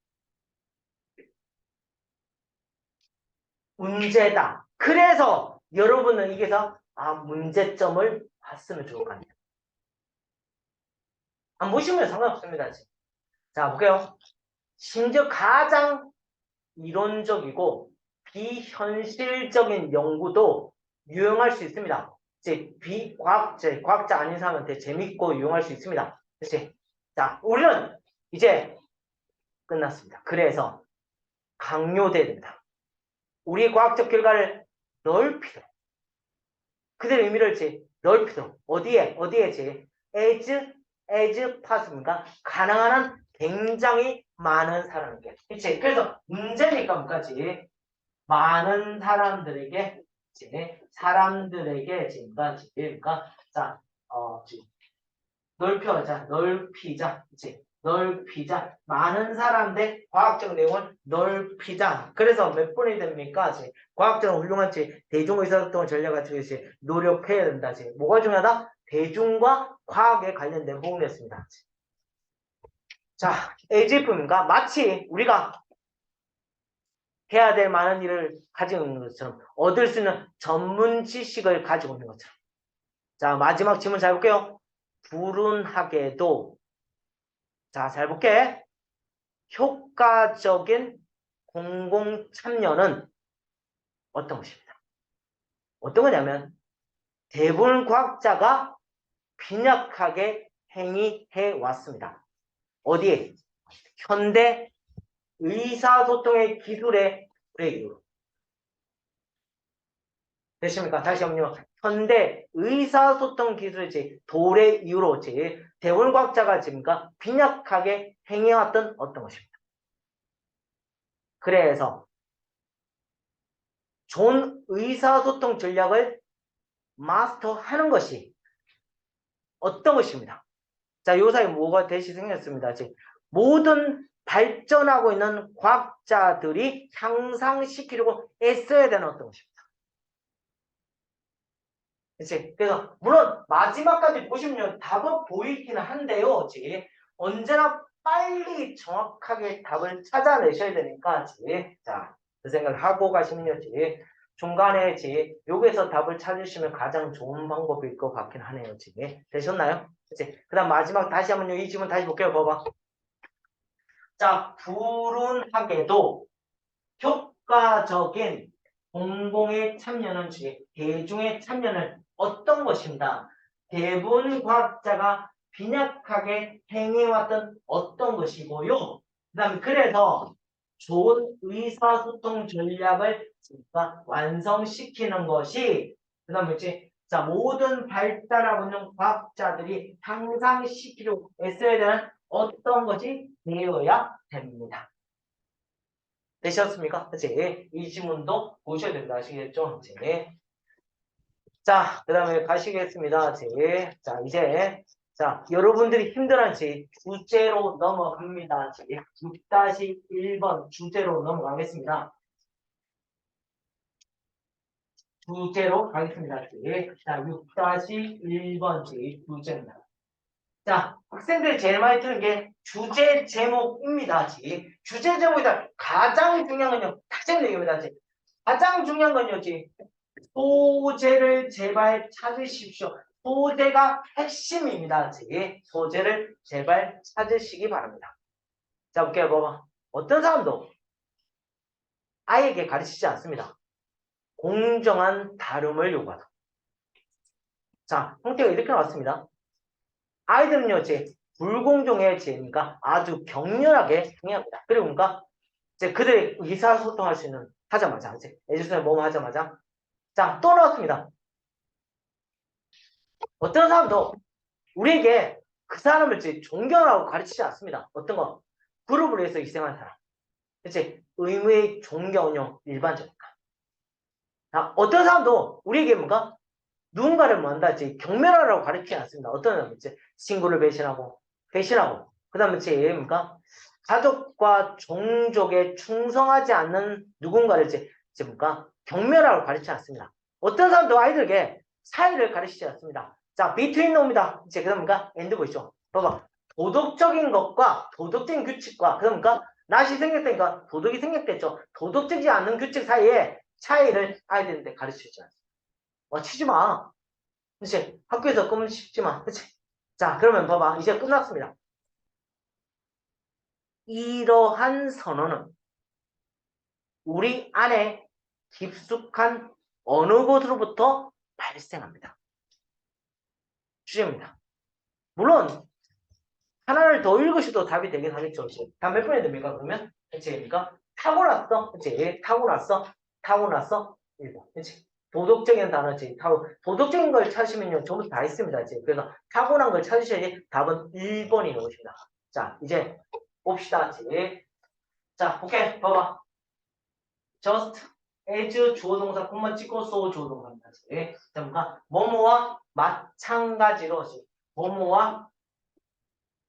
문제다. 그래서 여러분은 여기서 문제점을 봤으면 좋을 것 같아요. 안 보시면 상관없습니다. 자, 볼게요. 심지어 가장 이론적이고 비현실적인 연구도 유용할 수 있습니다. 이제 과학자 아닌 사람한테 재밌고 유용할 수 있습니다. 그치? 자, 우리는 이제 끝났습니다. 그래서 강요돼야 됩니다. 우리 과학적 결과를 넓히도록 그들의 의미를 넓히도록 어디에 as possible가 가능한 한 굉장히 많은 사람에게 그치? 그래서 문제니까 뭐까지 많은 사람들에게 그러니까 자 넓히자 그치? 넓히자 많은 사람들 과학적 내용을 넓히자 그래서 몇 번이 됩니까? 과학적으로 훌륭한 대중의사소통 전략 같은 것이 노력해야 된다. 뭐가 중요하다? 대중과 과학에 관련된 부분이었습니다. 자, AGF입니다. 마치 우리가 해야 될 많은 일을 가지고 있는 것처럼 얻을 수 있는 전문 지식을 가지고 있는 것처럼 자, 마지막 질문 잘 볼게요. 불운하게도 자, 잘 볼게. 효과적인 공공 참여는 어떤 것입니다. 어떤 거냐면 대부분 과학자가 빈약하게 행위해 왔습니다. 어디에? 현대 의사소통의 기술의 브레이크로. 되십니까? 다시 한번요. 현대 의사소통 기술의 도래 이후로 대부분 과학자가 지금까 빈약하게 행해왔던 어떤 것입니다. 그래서 좋은 의사소통 전략을 마스터하는 것이 어떤 것입니다. 자, 요 사이 뭐가 대시 생겼습니다. 모든 발전하고 있는 과학자들이 향상시키려고 애써야 되는 어떤 것입니다. 그치? 그래서 물론 마지막까지 보시면 답은 보이기는 한데요. 언제나 빨리 정확하게 답을 찾아내셔야 되니까 자, 그 생각을 하고 가시면요. 중간에 여기서 답을 찾으시면 가장 좋은 방법일 것 같긴 하네요. 되셨나요? 그 다음 마지막 다시 한번요. 이 질문 다시 볼게요. 봐봐. 자, 불운하게도 효과적인 공공의 참여는 대중의 참여는 어떤 것입니다. 대부분 과학자가 빈약하게 행해왔던 어떤 것이고요. 그 다음에 그래서 좋은 의사소통 전략을 완성시키는 것이 그 다음에 자, 모든 발달하고 있는 과학자들이 향상시키려고 애써야 되는 어떤 것이 되어야 됩니다. 되셨습니까? 그치? 이 지문도 보셔야 됩니다. 아시겠죠? 자, 그 다음에 가시겠습니다. 자, 이제, 자, 여러분들이 힘들한 주제로 넘어갑니다. 6-1번 주제로 넘어가겠습니다. 주제로 가겠습니다. 자, 6-1번 주제입니다. 자, 학생들이 제일 많이 듣는 게 주제 제목입니다. 주제 제목이다. 가장 중요한 건요. 다시 얘기입니다. 가장 중요한 건요. 소재를 제발 찾으십시오. 소재가 핵심입니다. 소재를 제발 찾으시기 바랍니다. 자, 볼게요. 봐봐. 어떤 사람도 아이에게 가르치지 않습니다. 공정한 다름을 요구하다. 자, 형태가 이렇게 나왔습니다. 아이들은요, 불공정해지니까 아주 격렬하게 행위합니다. 그리고 그러니까 그들이 의사소통할 수 있는 하자마자 에듀슨을 뭐뭐 하자마자 자, 또 나왔습니다. 어떤 사람도 우리에게 그 사람을 존경하고 가르치지 않습니다. 어떤 거? 그룹을 위해서 희생한 사람. 그치? 의무의 존경은요, 일반적입니다. 자, 어떤 사람도 우리에게 뭔가 누군가를 뭐한다? 이제 경멸하라고 가르치지 않습니다. 어떤 사람 이제 친구를 배신하고, 배신하고, 그 다음에 제 예입니까? 가족과 종족에 충성하지 않는 누군가를 이제 뭔가 경멸하라고 가르치지 않습니다. 어떤 사람도 아이들에게 사이를 가르치지 않습니다. 자, between 놈이다. 이제 그러니까 엔드 보이죠? 봐봐. 도덕적인 것과 도덕적인 규칙과 그러니까 낫이 생겼다니까 도덕이 생겼겠죠. 도덕적이지 않는 규칙 사이에 차이를 아이들한테 가르치지 않습니다. 치지 마. 그치? 학교에서 꿈을 씹지 마. 그치? 자, 그러면 봐봐. 이제 끝났습니다. 이러한 선언은 우리 안에 깊숙한 어느 곳으로부터 발생합니다. 주제입니다. 물론 하나를 더 읽으셔도 답이 되긴 하겠죠. 답 몇 번이 됩니까? 그러면 그치니까 타고났어. 그치? 타고났어. 타고났어. 1번. 그치? 도덕적인 단어지. 도덕적인 걸 찾으시면요. 전부 다 있습니다. 그치? 그래서 타고난 걸 찾으셔야지 답은 1번이 나오십니다. 자, 이제 봅시다. 그치? 자, 오케이. 봐봐. just as 주어 동사 콤마 찍고 so 주어 동사입니다. 자, 뭔가 뭐뭐와 마찬가지로 뭐뭐와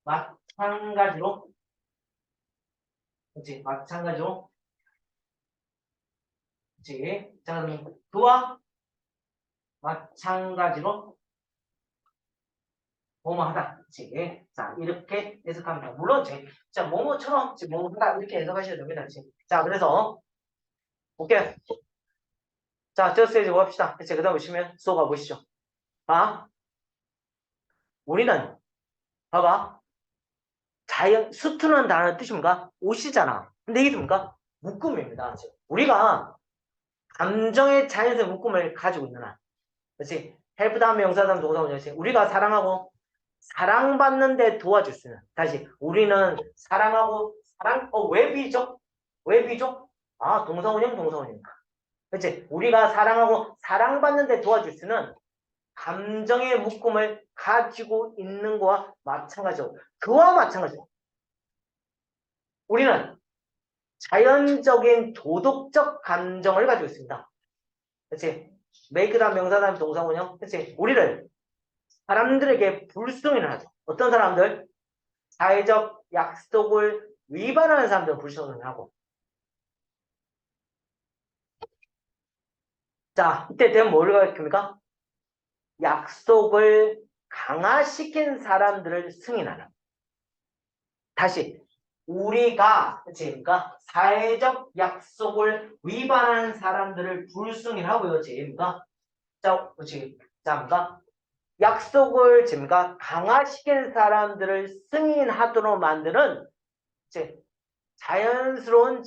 마찬가지로 그치 마찬가지로 그치 자 그럼 그와 마찬가지로 뭐뭐 하다 그치 자 이렇게 해석합니다. 물론 자 뭐뭐처럼 뭐뭐 하다 이렇게 해석하셔도 됩니다. 그치 자 그래서 오케이 자 just as 뭐 합시다. 그치 그 다음 보시면 so가 보시죠. 봐 우리는 봐봐 수트는 단어의 뜻이 뭔가 옷이잖아. 근데 이게 뭔가 묶음입니다. 우리가 감정의 자연스러운 묶음을 가지고 있는 한. 그렇지? 헬프 다음 명사 다음 동사 원형식. 우리가 사랑하고 사랑받는데 도와줄 수 있는. 다시 우리는 사랑하고 왜 비죠? 왜 비죠? 아 동사 원형 동사 원형. 그렇지? 우리가 사랑하고 사랑받는데 도와줄 수 있는 감정의 묶음을 가지고 있는 거와 마찬가지로 그와 마찬가지로 우리는 자연적인 도덕적 감정을 가지고 있습니다. 그렇지? make 다음 명사 다음 동사 원형. 그렇지? 우리를 사람들에게 불순응을 하죠. 어떤 사람들? 사회적 약속을 위반하는 사람들은 불순응을 하고. 자, 이때 되면 뭘 가르칩니까? 약속을 강화시킨 사람들을 승인하는. 다시 우리가 그러니까 사회적 약속을 위반하는 사람들을 불승인하고요. 제입니다. 자, 그렇지. 자, 뭔가 약속을 제가 강화시킨 사람들을 승인하도록 만드는 자연스러운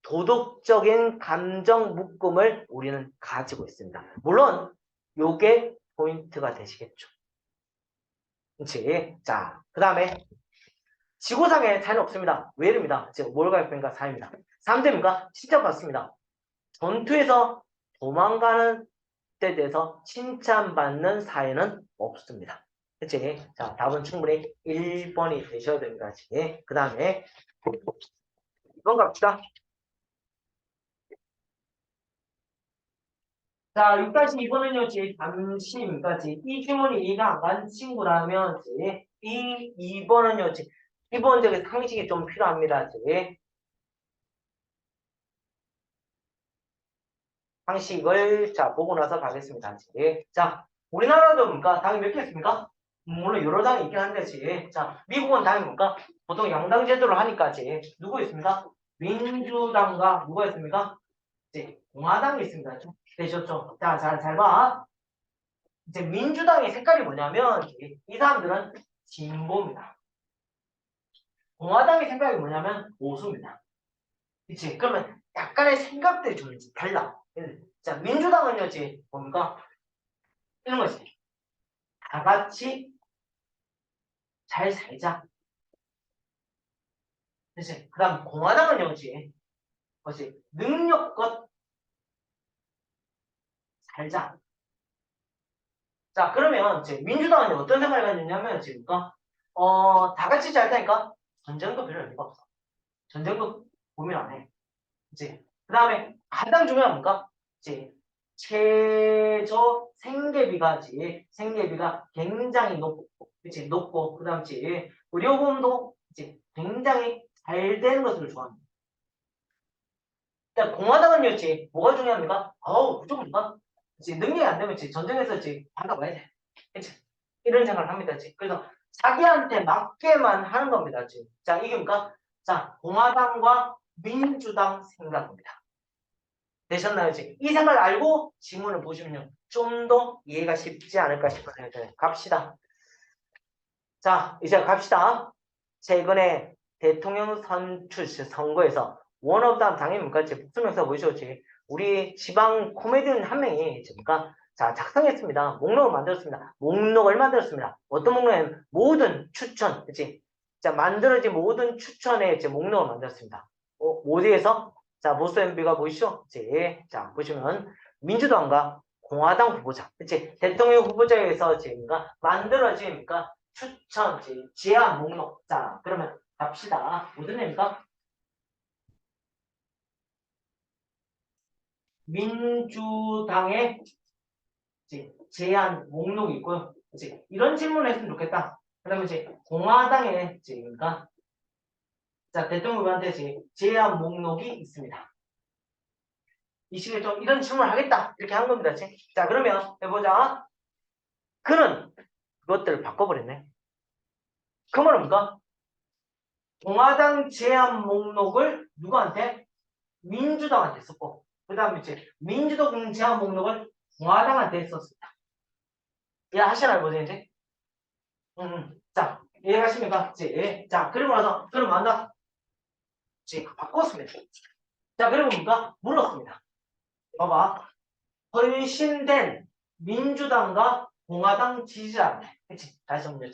도덕적인 감정 묶음을 우리는 가지고 있습니다. 물론 요게 포인트가 되시겠죠. 그렇지. 자, 그 다음에 지구상에 자연 없습니다. 외입니다. 지금 뭘 가입니까? 4입니다. 3대입니까? 칭찬받습니다. 전투에서 도망가는 데 대해서 칭찬받는 사회는 없습니다. 그치? 자, 답은 충분히 1번이 되셔야 됩니다. 그 다음에 2번 갑시다. 자, 6-2번은요, 잠시입니까? 이 질문이 이해가 안 가는 친구라면, 이 2번은요, 기본적인 상식이 좀 필요합니다. 상식을, 자, 보고 나서 가겠습니다. 자, 우리나라도 뭡니까? 당이 몇 개 있습니까? 물론 여러 당이 있긴 한데, 자, 미국은 당이 뭡니까? 보통 양당 제도를 하니까, 누구 있습니까? 민주당과 누가 있습니까? 공화당이 있습니다. 되셨죠? 자, 잘 봐. 이제 민주당의 색깔이 뭐냐면 이 사람들은 진보입니다. 공화당의 생각이 뭐냐면 보수입니다. 그치? 그러면 약간의 생각들이 좀 달라. 자, 민주당은요, 뭡니까? 이런 거지. 다 같이 잘 살자. 그치? 그 다음 공화당은요, 뭐지? 능력껏 살자. 자, 그러면 민주당은 어떤 생각을 가졌냐면 다 같이 잘 타니까 전쟁도 별로 의미가 없어. 전쟁도 고민 안 해. 그치? 그 다음에 가장 중요한 뭔가? 최저 생계비가 굉장히 높고, 그치? 높고, 그 다음, 의료보험도 이제 굉장히 잘 되는 것을 좋아합니다. 일단 공화당은요, 뭐가 중요합니까? 무조건 누가? 능력이 안 되면 전쟁에서 받아봐야 돼. 그치? 이런 생각을 합니다. 그래서 자기한테 맞게만 하는 겁니다. 자, 이게 뭡니까? 자, 공화당과 민주당 생각입니다. 되셨나요? 이 생각을 알고 지문을 보시면요. 좀 더 이해가 쉽지 않을까 싶어요. 갑시다. 자, 이제 갑시다. 최근에 대통령 선거에서 원업다음 당연히 뭡니까? 복수명사 보이시죠? 우리 지방 코미디언 한 명이 뭡니까? 자, 작성했습니다. 목록을 만들었습니다. 목록을 만들었습니다. 어떤 목록에는 모든 추천, 그치? 자, 만들어진 모든 추천의 목록을 만들었습니다. 어디에서? 자, 보스 MB가 보이시죠? 자, 보시면 민주당과 공화당 후보자, 그치? 대통령 후보자에서 뭔가 만들어진 추천, 제안 목록. 자, 그러면 갑시다. 무슨 얘기입니까? 민주당의 제안 목록이 있고요. 이런 질문을 했으면 좋겠다. 그러면 공화당의 그러니까 자, 대통령한테 제안 목록이 있습니다. 이 시기에 좀 이런 질문을 하겠다. 이렇게 한 겁니다. 자, 그러면 해보자. 그는 그것들을 바꿔버렸네. 그 말은 뭡니까? 공화당 제안 목록을 누구한테? 민주당한테 썼고, 그 다음에 민주당 제안 목록을 공화당한테 썼습니다. 이해하시나요, 보세요, 이제? 자, 이해하십니까? 자, 그리고 나서, 그럼 만다. 바꿨습니다. 자, 그리고 뭡니까? 물었습니다. 봐봐. 헌신된 민주당과 공화당 지지자한테. 그치? 다시 한번 요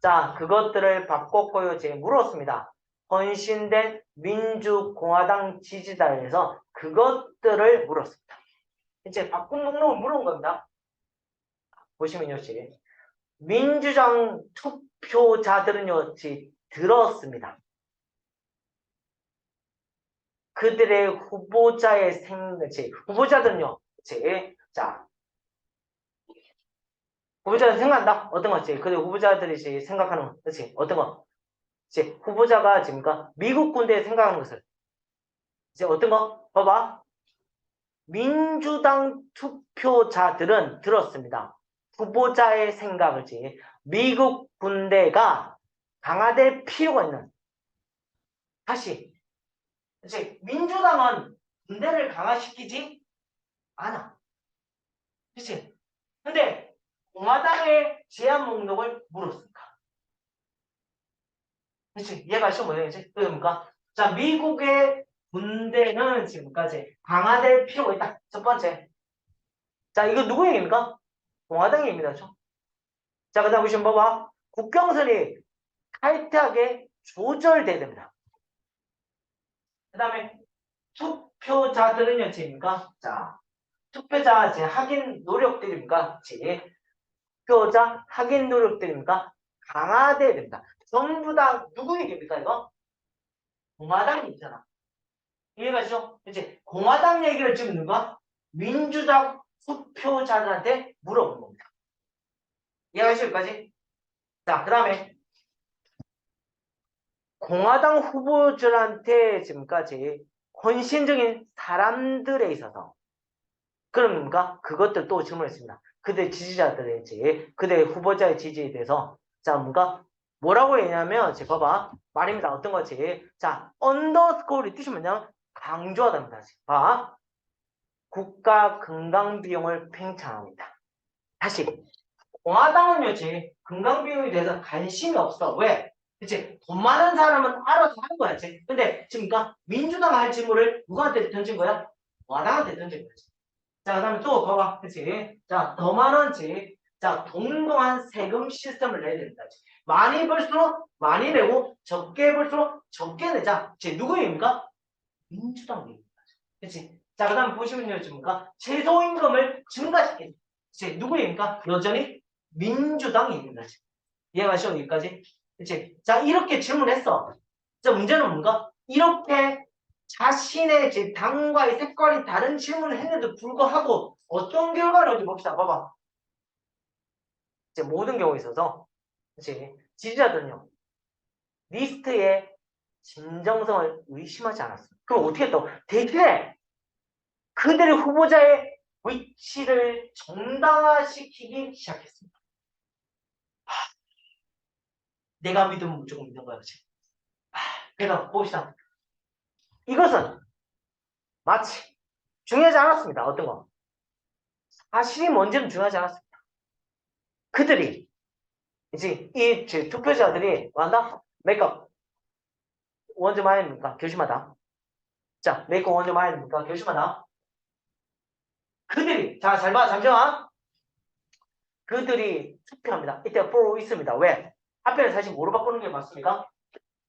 자, 그것들을 바꿨고요. 물었습니다. 헌신된 민주공화당 지지자에서 그것들을 물었습니다. 이제 바꾼 목록을 물은 겁니다. 보시면요, 민주당 투표자들은요, 들었습니다. 그들의 후보자의 후보자들은요, 자, 후보자들 생각한다? 어떤 거? 그들 후보자들이 생각하는 거, 그치? 어떤 거? 후보자가 지금까 미국 군대에 생각하는 것을 어떤 거? 봐봐. 민주당 투표자들은 들었습니다. 후보자의 생각을 미국 군대가 강화될 필요가 있는. 다시 민주당은 군대를 강화시키지 않아. 그치? 근데 공화당의 제안 목록을 물었습니다. 그치? 이해가 쉬워 뭐냐지? 그러니까 자, 미국의 군대는 지금까지 강화될 필요가 있다. 첫 번째. 자, 이거 누구 얘기입니까? 공화당 얘기입니다. 자, 그 다음 보시면 봐봐. 국경선이 타이트하게 조절돼야 됩니다. 그 다음에 투표자들은요, 지입니까? 자, 투표자 확인 노력들입니까? 투표자 확인 노력들입니까? 강화돼야 됩니다. 전부 다 누구 얘기입니까, 이거? 공화당 얘기잖아. 이해가시죠? 이제 공화당 얘기를 지금 누가? 민주당 투표자들한테 물어본 겁니다. 이해가시죠, 여기까지? 자, 그 다음에 공화당 후보들한테 지금까지 헌신적인 사람들에 있어서 그럼 뭡니까? 그것들 또 질문했습니다. 그들 지지자들의 그들 후보자의 지지에 대해서 자 뭔가 뭐라고 했냐면 봐봐 말입니다. 어떤 거지? 자 언더스코어의 뜻이 뭐냐? 강조하답니다. 봐 국가 건강 비용을 팽창합니다. 다시 공화당은요, 건강 비용에 대해서 관심이 없어. 왜? 그치? 돈 많은 사람은 알아서 하는 거야. 근데 지금 민주당 할 질문을 누구한테 던진 거야? 공화당한테 던진 거지. 자, 그 다음에 또 봐봐. 그치? 자, 더 많은 자, 동등한 세금 시스템을 내야 된다. 많이 벌수록 많이 내고 적게 벌수록 적게 내자. 누구 얘기입니까? 민주당 얘기입니다. 그치? 자, 그 다음에 보시면요, 지금 최소임금을 증가시키는. 누구 얘기입니까? 여전히 민주당 얘기입니다. 이해가시죠? 여기까지? 그치? 자, 이렇게 질문했어. 자, 문제는 뭔가? 이렇게 자신의 제 당과의 색깔이 다른 질문을 했는데도 불구하고 어떤 결과를 어디 봅시다. 봐봐. 이제 모든 경우에 있어서 이제 지지자들은요. 리스트의 진정성을 의심하지 않았어요. 그럼 어떻게 했다고? 대신에 그들의 후보자의 위치를 정당화시키기 시작했습니다. 내가 믿으면 무조건 믿는 거야, 그치? 그래서 봅시다. 이것은 마치 중요하지 않았습니다. 어떤 거? 사실이 뭔지는 중요하지 않았습니다. 그들이 이제 이 투표자들이 완다 메이크업 원점 아닙니까? 교심하다. 자, 메이크업 원점 아닙니까? 교심하다. 그들이 자, 잘 봐, 잠시만. 그들이 투표합니다. 이때 for 있습니다. 왜? 앞에는 사실 뭐로 바꾸는 게 맞습니까?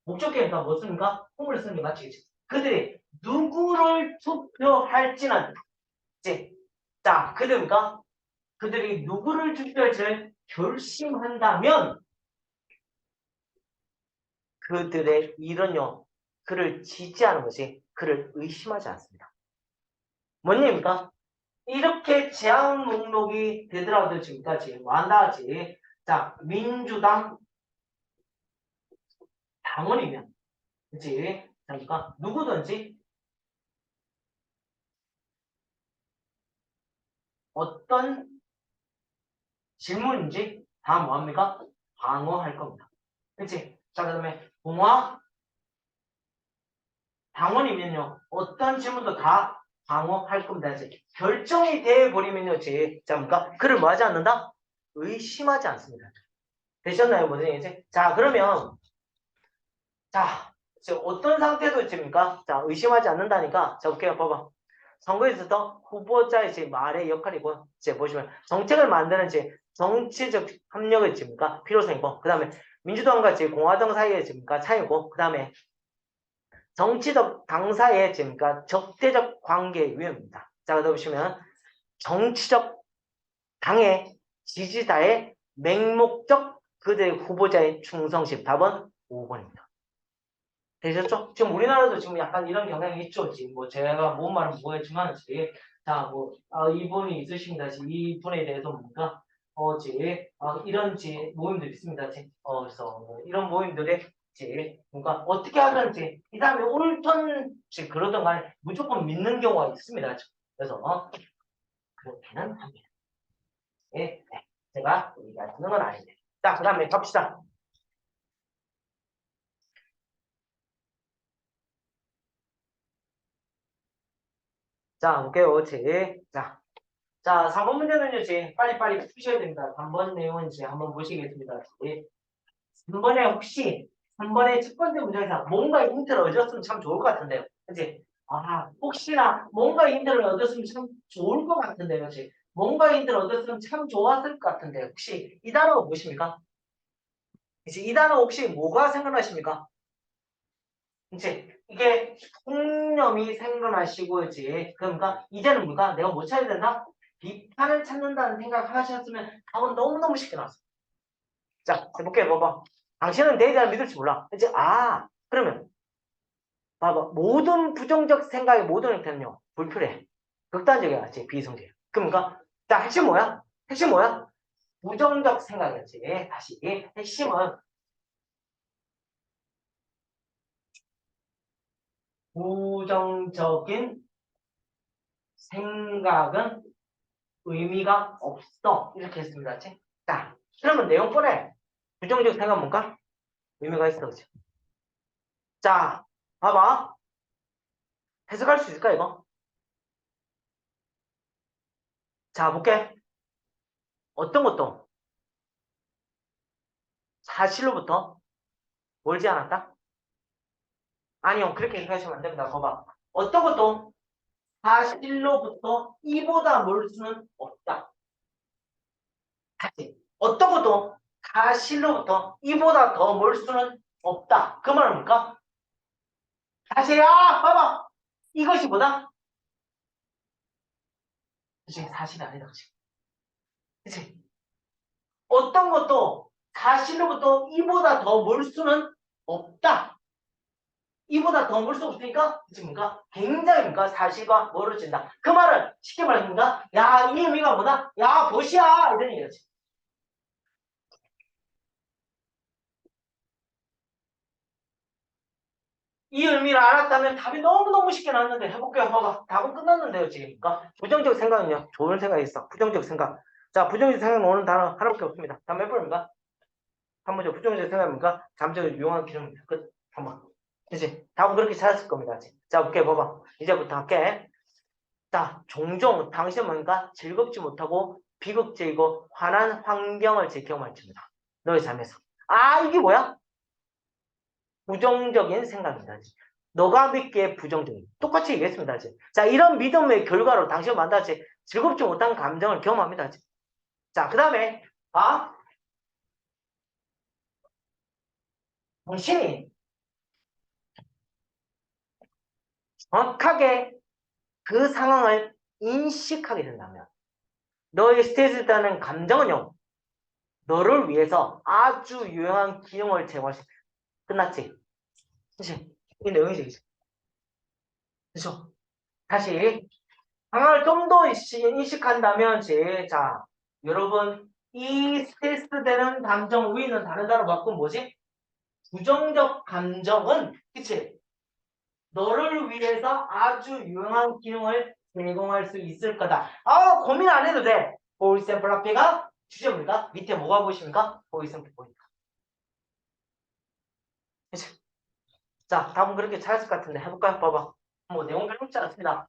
목적격이니까 뭐 씁니까? 홈을 쓰는 게 맞지. 그들이 누구를 투표할지는 이제 자, 그들입니까? 그들이 누구를 투표할지를 결심한다면 그들의 일은요. 그를 지지하는 것이 그를 의심하지 않습니다. 뭔 얘기입니까? 이렇게 제한 목록이 되더라도 지금까지 완다하지. 자, 민주당 당원이면 그치? 그러니까 누구든지 어떤 질문인지 다 뭐합니까? 방어할 겁니다. 그치? 자, 그 다음에 공화 당원이면요. 어떤 질문도 다 방어할 겁니다. 이제 결정이 돼버리면요. 자, 뭔가 그를 뭐 하지 않는다? 의심하지 않습니다. 되셨나요? 뭐든 이제? 자, 그러면 자, 지금 어떤 상태도 있습니까? 자, 의심하지 않는다니까. 자, 볼게요. 봐봐. 선거에 있어서 후보자의 제 말의 역할이고, 이제 보시면 정책을 만드는 이제 정치적 협력을 있습니까? 필요성이고, 그 다음에 민주당과 제 공화당 사이에 있습니까? 차이고, 그 다음에 정치적 당사의 지금까 적대적 관계 유형입니다. 자, 그러다 보시면 정치적 당의 지지자의 맹목적 그들의 후보자의 충성심. 답은 5번입니다. 되셨죠? 지금 우리나라도 지금 약간 이런 경향이 있죠. 지금 뭐 제가 뭔 말은 뭐했지만 자, 뭐 이분이 있으십니다. 이분에 대해서 뭔가 이런 모임들이 있습니다. 그래서 뭐 이런 모임들에 뭔가 어떻게 하든지 이 사람이 옳든 그러든 간에 무조건 믿는 경우가 있습니다. 그래서 그렇게는 합니다. 네, 제가 얘기하는 건 아닌데. 자, 그 다음에 갑시다. 자, 볼게요. 자, 3번 문제는요, 빨리빨리 푸셔야 됩니다. 3번 내용은 한번 보시겠습니다. 3번에 혹시 3번의 첫 번째 문장에서 뭔가 힌트를 얻었으면 참 좋을 것 같은데요. 그치? 혹시나 뭔가 힌트를 얻었으면 참 좋을 것 같은데요. 그치? 뭔가 힌트를 얻었으면 참 좋았을 것 같은데 혹시 이 단어가 무엇입니까? 이제 이 단어 혹시 뭐가 생각나십니까? 이제 이게 통념이 생각나시고 그러니까 이제는 뭔가 내가 못 찾아야 된다? 비판을 찾는다는 생각을 하셨으면 답은 너무너무 쉽게 나왔어. 자, 해볼게요. 봐봐. 당신은 내에 대한 믿을지 몰라. 이제 그러면 봐봐. 모든 부정적 생각의 모든 형태는요. 불필요해. 극단적이야. 비이성적이야. 그러니까 자, 핵심 뭐야? 핵심 뭐야? 부정적 생각이었지. 다시 핵심은 부정적인 생각은 의미가 없어. 이렇게 했습니다. 그치? 자, 그러면 내용번에 부정적 생각은 뭔가? 의미가 있어. 그치? 자, 봐봐. 해석할 수 있을까, 이거? 자, 볼게. 어떤 것도 사실로부터 멀지 않았다? 아니요, 그렇게 생각하시면 안 됩니다. 봐봐. 어떤 것도 사실로부터 이보다 멀 수는 없다. 다시. 어떤 것도 사실로부터 이보다 더 멀 수는 없다. 그 말은 뭘까? 다시, 봐봐. 이것이 뭐다? 그치, 사실이 아니다. 그치? 그치? 어떤 것도 사실로부터 이보다 더 멀 수는 없다. 이보다 더 볼 수 없으니까 그치입니까? 굉장히 뭔가 사실과 멀어진다. 그 말은 쉽게 말합니다. 야, 이 의미가 뭐다? 야, 보시야 이런 얘기지. 이 의미를 알았다면 답이 너무너무 쉽게 나왔는데 해볼게요. 봐봐. 답은 끝났는데요, 지금. 그러니까 부정적 생각은요. 좋은 생각이 있어. 부정적 생각. 자, 부정적 생각은 오는 단어 하나밖에 없습니다. 다음 해볼까? 한 번째 부정적 생각입니까? 잠재적 유용한 기능입니다. 끝. 한번. 그치? 답은 그렇게 찾았을 겁니다. 아직. 자, 오케이, 봐봐. 이제부터 할게. 자, 종종 당신은 뭔가 즐겁지 못하고 비극적이고 화난 환경을 제 경험할 니다 너의 삶에서. 아, 이게 뭐야? 부정적인 생각입니다. 너가 믿기에 부정적인. 똑같이 얘기했습니다. 자, 이런 믿음의 결과로 당신을 만나지 즐겁지 못한 감정을 경험합니다. 자, 그 다음에 당신이 정확하게 그 상황을 인식하게 된다면 너의 스트레스라는 감정은요. 너를 위해서 아주 유용한 기능을 제공할 수 있다. 끝났지? 그치? 이 내용이지. 그쵸? 다시 상황을 좀 더 인식한다면 자, 여러분 이 스트레스 되는 감정 위는 다른 단어로 바꾸면 뭐지? 부정적 감정은 그치? 너를 위해서 아주 유용한 기능을 제공할 수 있을 거다. 아, 고민 안 해도 돼. 보이센플 앞에가 주제입니다. 밑에 뭐가 보이십니까? 보이센플 보입니다. 그치? 자, 답은 그렇게 찾았을 것 같은데 해볼까요? 봐봐. 뭐 내용 별로 없지 않습니다.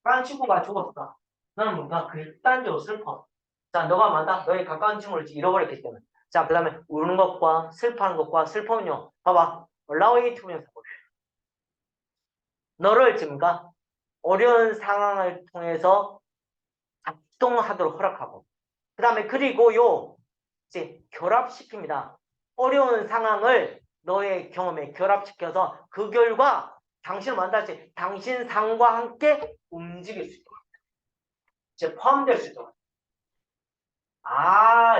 딴 친구가 죽었다. 너는 뭔가 극단적으로 슬퍼. 자, 너가 만다 너의 가까운 친구를 잃어버렸기 때문에. 자, 그 다음에 우는 것과 슬퍼하는 것과 슬퍼는요. 봐봐. allow it to 너를 지금가 어려운 상황을 통해서 작동하도록 허락하고. 그 다음에 그리고요. 이제 결합시킵니다. 어려운 상황을 너의 경험에 결합시켜서 그 결과 당신을 만날 때 당신 상과 함께 움직일 수 있도록. 이제 포함될 수 있도록.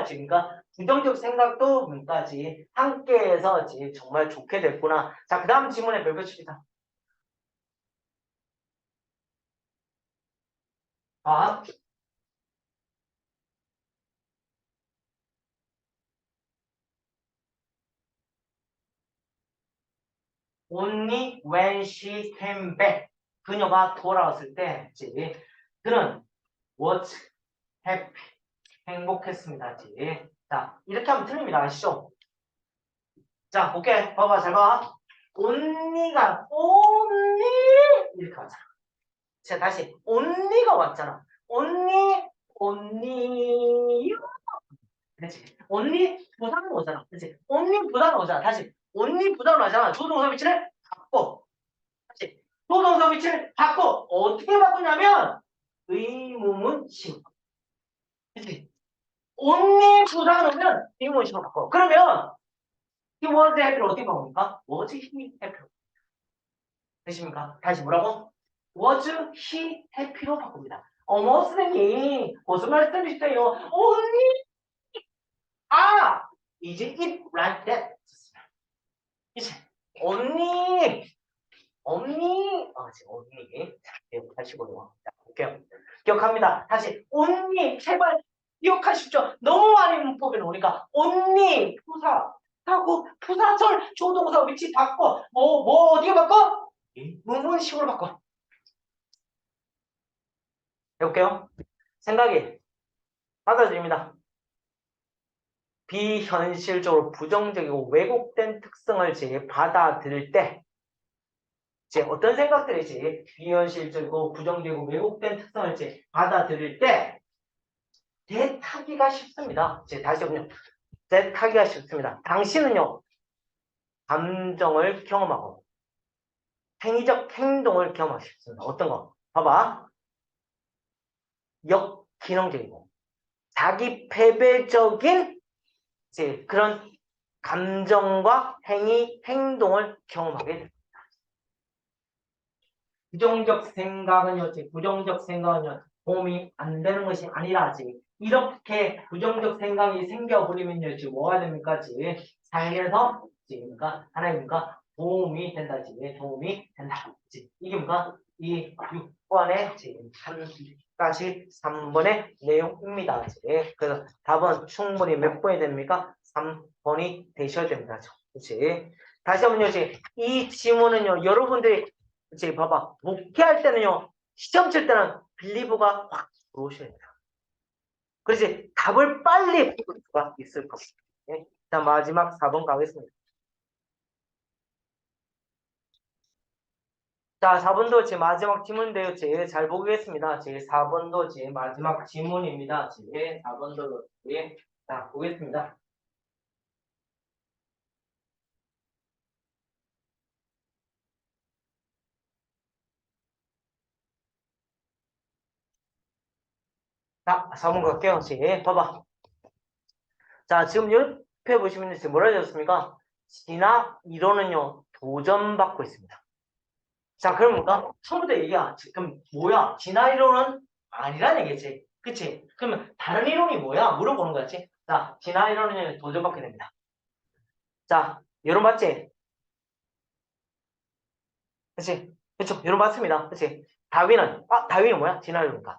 그러니까 부정적 생각도 문까지 함께해서 정말 좋게 됐구나. 자, 그 다음 질문에 별표 칩니다. 아, only when she came back. 그녀가 돌아왔을 때, 그는 was happy. 행복했습니다. 자, 이렇게 하면 틀립니다. 아시죠? 자, 볼게. 봐봐, 잘 봐. only가 only 이렇게 왔잖아. 자, 다시 only가 왔잖아. only 그렇지. only 부사는 오잖아. 그렇지. only 부사는 오잖아. 다시 only 부사는 오잖아. 조동사 위치를 바꿔. 다시 조동사 위치를 바꿔. 어떻게 바꾸냐면 의문문 식. 그렇지. only 부사가 오면 의문문 식으로 바꿔. 그러면 he was happy를 어떻게 바꿉니까? was he happy? 되십니까? 다시 뭐라고? was he happy로 바꿉니다. 어머 선생님 무슨 말씀이시대요? only is it like that? 이제 only 자, 기억하시고요. 자, 볼게요. 기억합니다. 다시 only 제발 기억하십시오. 너무 많이 문법에 나오니까 only 하고 부사절 조동사 위치 바꿔 뭐 어떻게 바꿔? 문문식으로 바꿔. 해볼게요. 생각이 받아들입니다. 비현실적으로 부정적이고 왜곡된 특성을 받아들일 때 어떤 생각들이 비현실적이고 부정적이고 왜곡된 특성을 받아들일 때 대타기가 쉽습니다. 다시 한번요. 대타기가 쉽습니다. 당신은요. 감정을 경험하고 행위적 행동을 경험하고 싶습니다. 어떤 거? 봐봐. 역기능적이고 자기 패배적인 그런 감정과 행위, 행동을 경험하게 됩니다. 부정적 생각은요, 도움이 안 되는 것이 아니라지. 이렇게 부정적 생각이 생겨버리면요, 뭐가 됩니까? 삶에서, 그러니까, 하나님과 도움이 된다. 도움이 된다. 이게 뭔가 이 6번의 3까지 3번의 내용입니다. 그래서 답은 충분히 몇 번이 됩니까? 3번이 되셔야 됩니다. 그치? 다시 한번요. 이 지문은요. 여러분들이 이제 봐봐. 목회할 때는요. 시험 칠 때는 빌리브가 확 들어오셔야 돼요. 그렇지. 답을 빨리 풀 수가 있을 겁니다. 네. 자, 마지막 4번 가겠습니다. 자, 4번도 제 마지막 지문인데요. 잘 보겠습니다. 제 4번도 제 마지막 지문입니다. 제 4번도 자, 보겠습니다. 자, 4번 갈게요. 봐봐. 자, 지금 옆에 보시면 지금 뭐라 되었습니까? 진학 이론은요, 도전받고 있습니다. 자, 그럼 뭔가 처음부터 얘기야. 그럼 뭐야? 진화 이론은 아니라는 얘기지. 그치? 그러면 다른 이론이 뭐야? 물어보는 거지. 자, 진화 이론은 도전받게 됩니다. 자, 이론 맞지? 그치? 그쵸? 이론 맞습니다. 그치? 다윈이 뭐야? 진화 이론인가?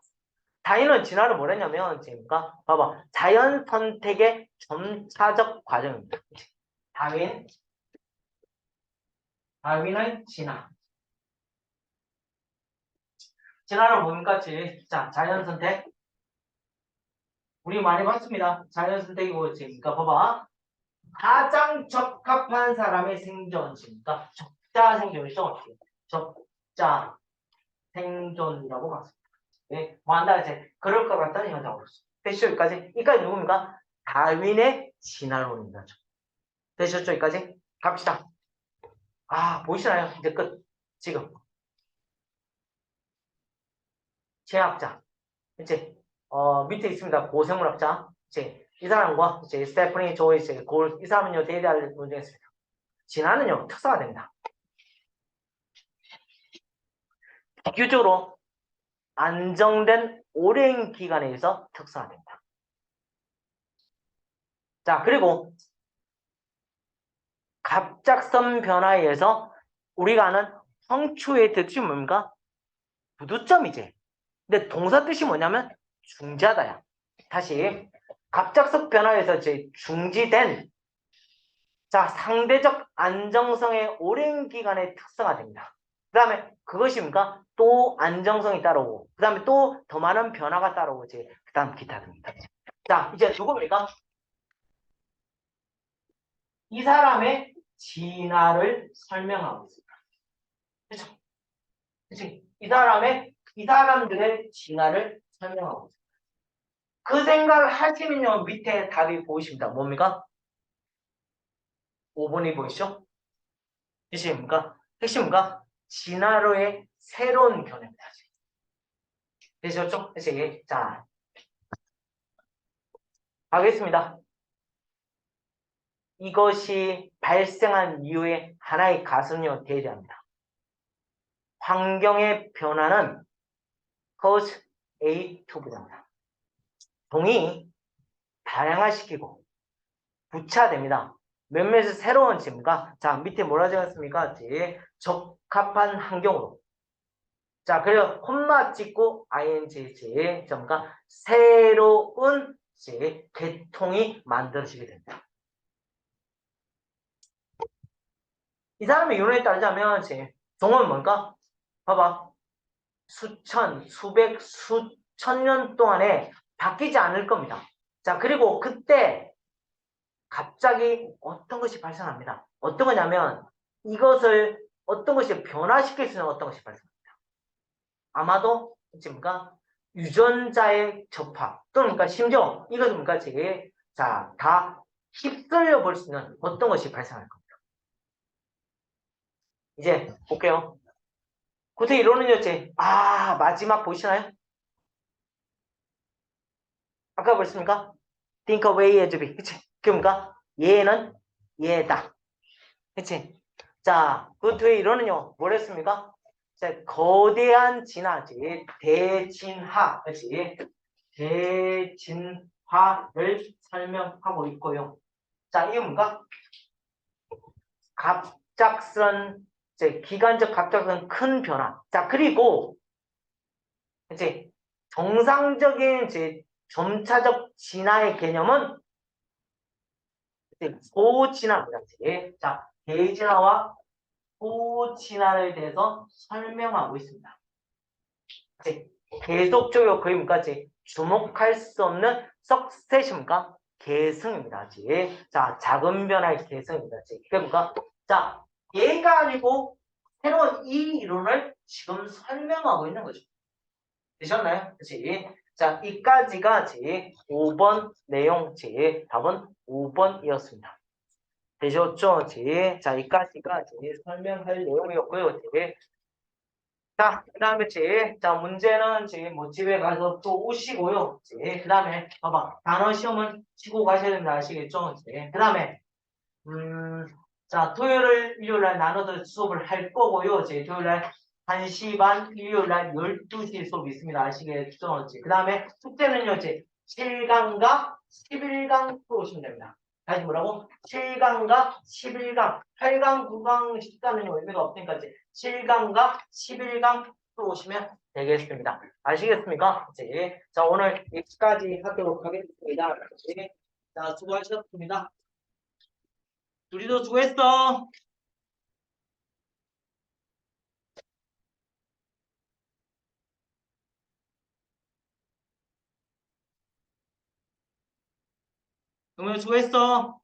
다윈은 진화를 뭐랬냐면, 지금가 봐봐. 자연 선택의 점차적 과정입니다. 그치? 다윈의 진화. 진화는 뭡니까? 자, 자연 선택. 우리 많이 봤습니다. 자연 선택이고, 그러니까 봐봐. 가장 적합한 사람의 생존시니까 적자 생존이죠. 적자 생존이라고 봤습니다. 네, 뭐한다 이제 그럴 것 같다는 현상으로서. 됐죠? 여기까지? 이까지 누굽니까? 다윈의 진화론입니다. 되셨죠? 여기까지? 갑시다. 아, 보이시나요? 이제 끝. 지금 제학자. 이제 밑에 있습니다. 고생물학자. 이제 이 사람과 이제 스테프니 조이스 골 이 사람은요 대대할 문제가 있습니다. 진화는요 특사가 됩니다. 비교적으로 안정된 오랜 기간에서 특성화됩니다. 자, 그리고 갑작선 변화에 의해서 우리가 아는 성추의 뜻이 뭡니까? 부두점이지. 근데 동사 뜻이 뭐냐면 중지하다야. 다시 갑작선 변화에서 이제 중지된 자 상대적 안정성의 오랜 기간의 특성화됩니다. 그 다음에 그것이 뭡니까? 또 안정성이 따라오고 그 다음에 또 더 많은 변화가 따라오지. 그 다음 기타 등등. 자 이제 누굽니까? 이 사람의 진화를 설명하고 있습니다. 그렇죠? 그치? 이 사람들의 진화를 설명하고 있습니다. 그 생각을 하시면요, 밑에 답이 보이십니다. 뭡니까? 5번이 보이시죠? 핵심입니까? 진화로의 새로운 견해입니다. 되셨죠? 그치? 자, 가겠습니다. 이것이 발생한 이유의 하나의 가설은요, 대리합니다. 환경의 변화는 cause A to B입니다. 동이 다양화시키고 구차됩니다. 몇몇의 새로운 짐과 자 밑에 뭐라 적었습니까? 적합한 환경으로 자 그래서 콤마 찍고 ing 점과 새로운 계통이 만들어지게 됩니다. 이 사람의 이론에 따르자면 동은 뭔가 봐봐 수천 수백 수천 년 동안에 바뀌지 않을 겁니다. 자 그리고 그때 갑자기 어떤 것이 발생합니다. 어떤 거냐면 이것을 어떤 것이 변화시킬 수 있는 어떤 것이 발생합니다. 아마도 뭡니까? 유전자의 접합 또는 그러니까 심지어 이것은 뭡니까? 다 휩쓸려 볼 수 있는 어떤 것이 발생할 겁니다. 이제 볼게요. 고대 이론은요, 마지막 보이시나요? 아까 보셨습니까? Think away as be. 그치? 그러니까 얘는 얘다. 그치? 자, 그 뒤에 이론은요, 뭐랬습니까? 자, 거대한 진화지, 대진화, 그치? 대진화를 설명하고 있고요. 자, 이게 뭔가? 갑작스런 이제 기간적 갑작스런 큰 변화. 자, 그리고 이제 정상적인 이제 점차적 진화의 개념은 이제 소진화입니다. 자, 대진화와 소진화에 대해서 설명하고 있습니다. 이제 계속적으로 거의 뭔가 이제 주목할 수 없는 석세션과 계승입니다. 자, 작은 변화의 계승입니다. 그게 뭔가 자, 얘가 아니고 새로운 이 이론을 지금 설명하고 있는 거죠. 되셨나요? 그치? 자, 이까지가 제 5번 내용, 제 답은 5번이었습니다. 되셨죠? 자, 이까지가 제 설명할 내용이었고요. 자, 그 다음에 자, 문제는 뭐 집에 가서 또 오시고요. 그 다음에, 봐봐. 단어 시험은 치고 가셔야 됩니다. 아시겠죠? 그 다음에, 자, 토요일, 일요일 날 나눠서 수업을 할 거고요. 토요일 날 1시 반, 일요일 날 12시 수업이 있습니다. 아시겠죠? 그 다음에 숙제는요, 7강과 11강 풀어오시면 됩니다. 다시 뭐라고? 7강과 11강, 8강, 9강, 10강은 의미가 없으니까 7강과 11강 풀어오시면 되겠습니다. 아시겠습니까? 자, 오늘 여기까지 하도록 하겠습니다. 자, 수고하셨습니다. 우리도 수고했어. 동현 수고했어.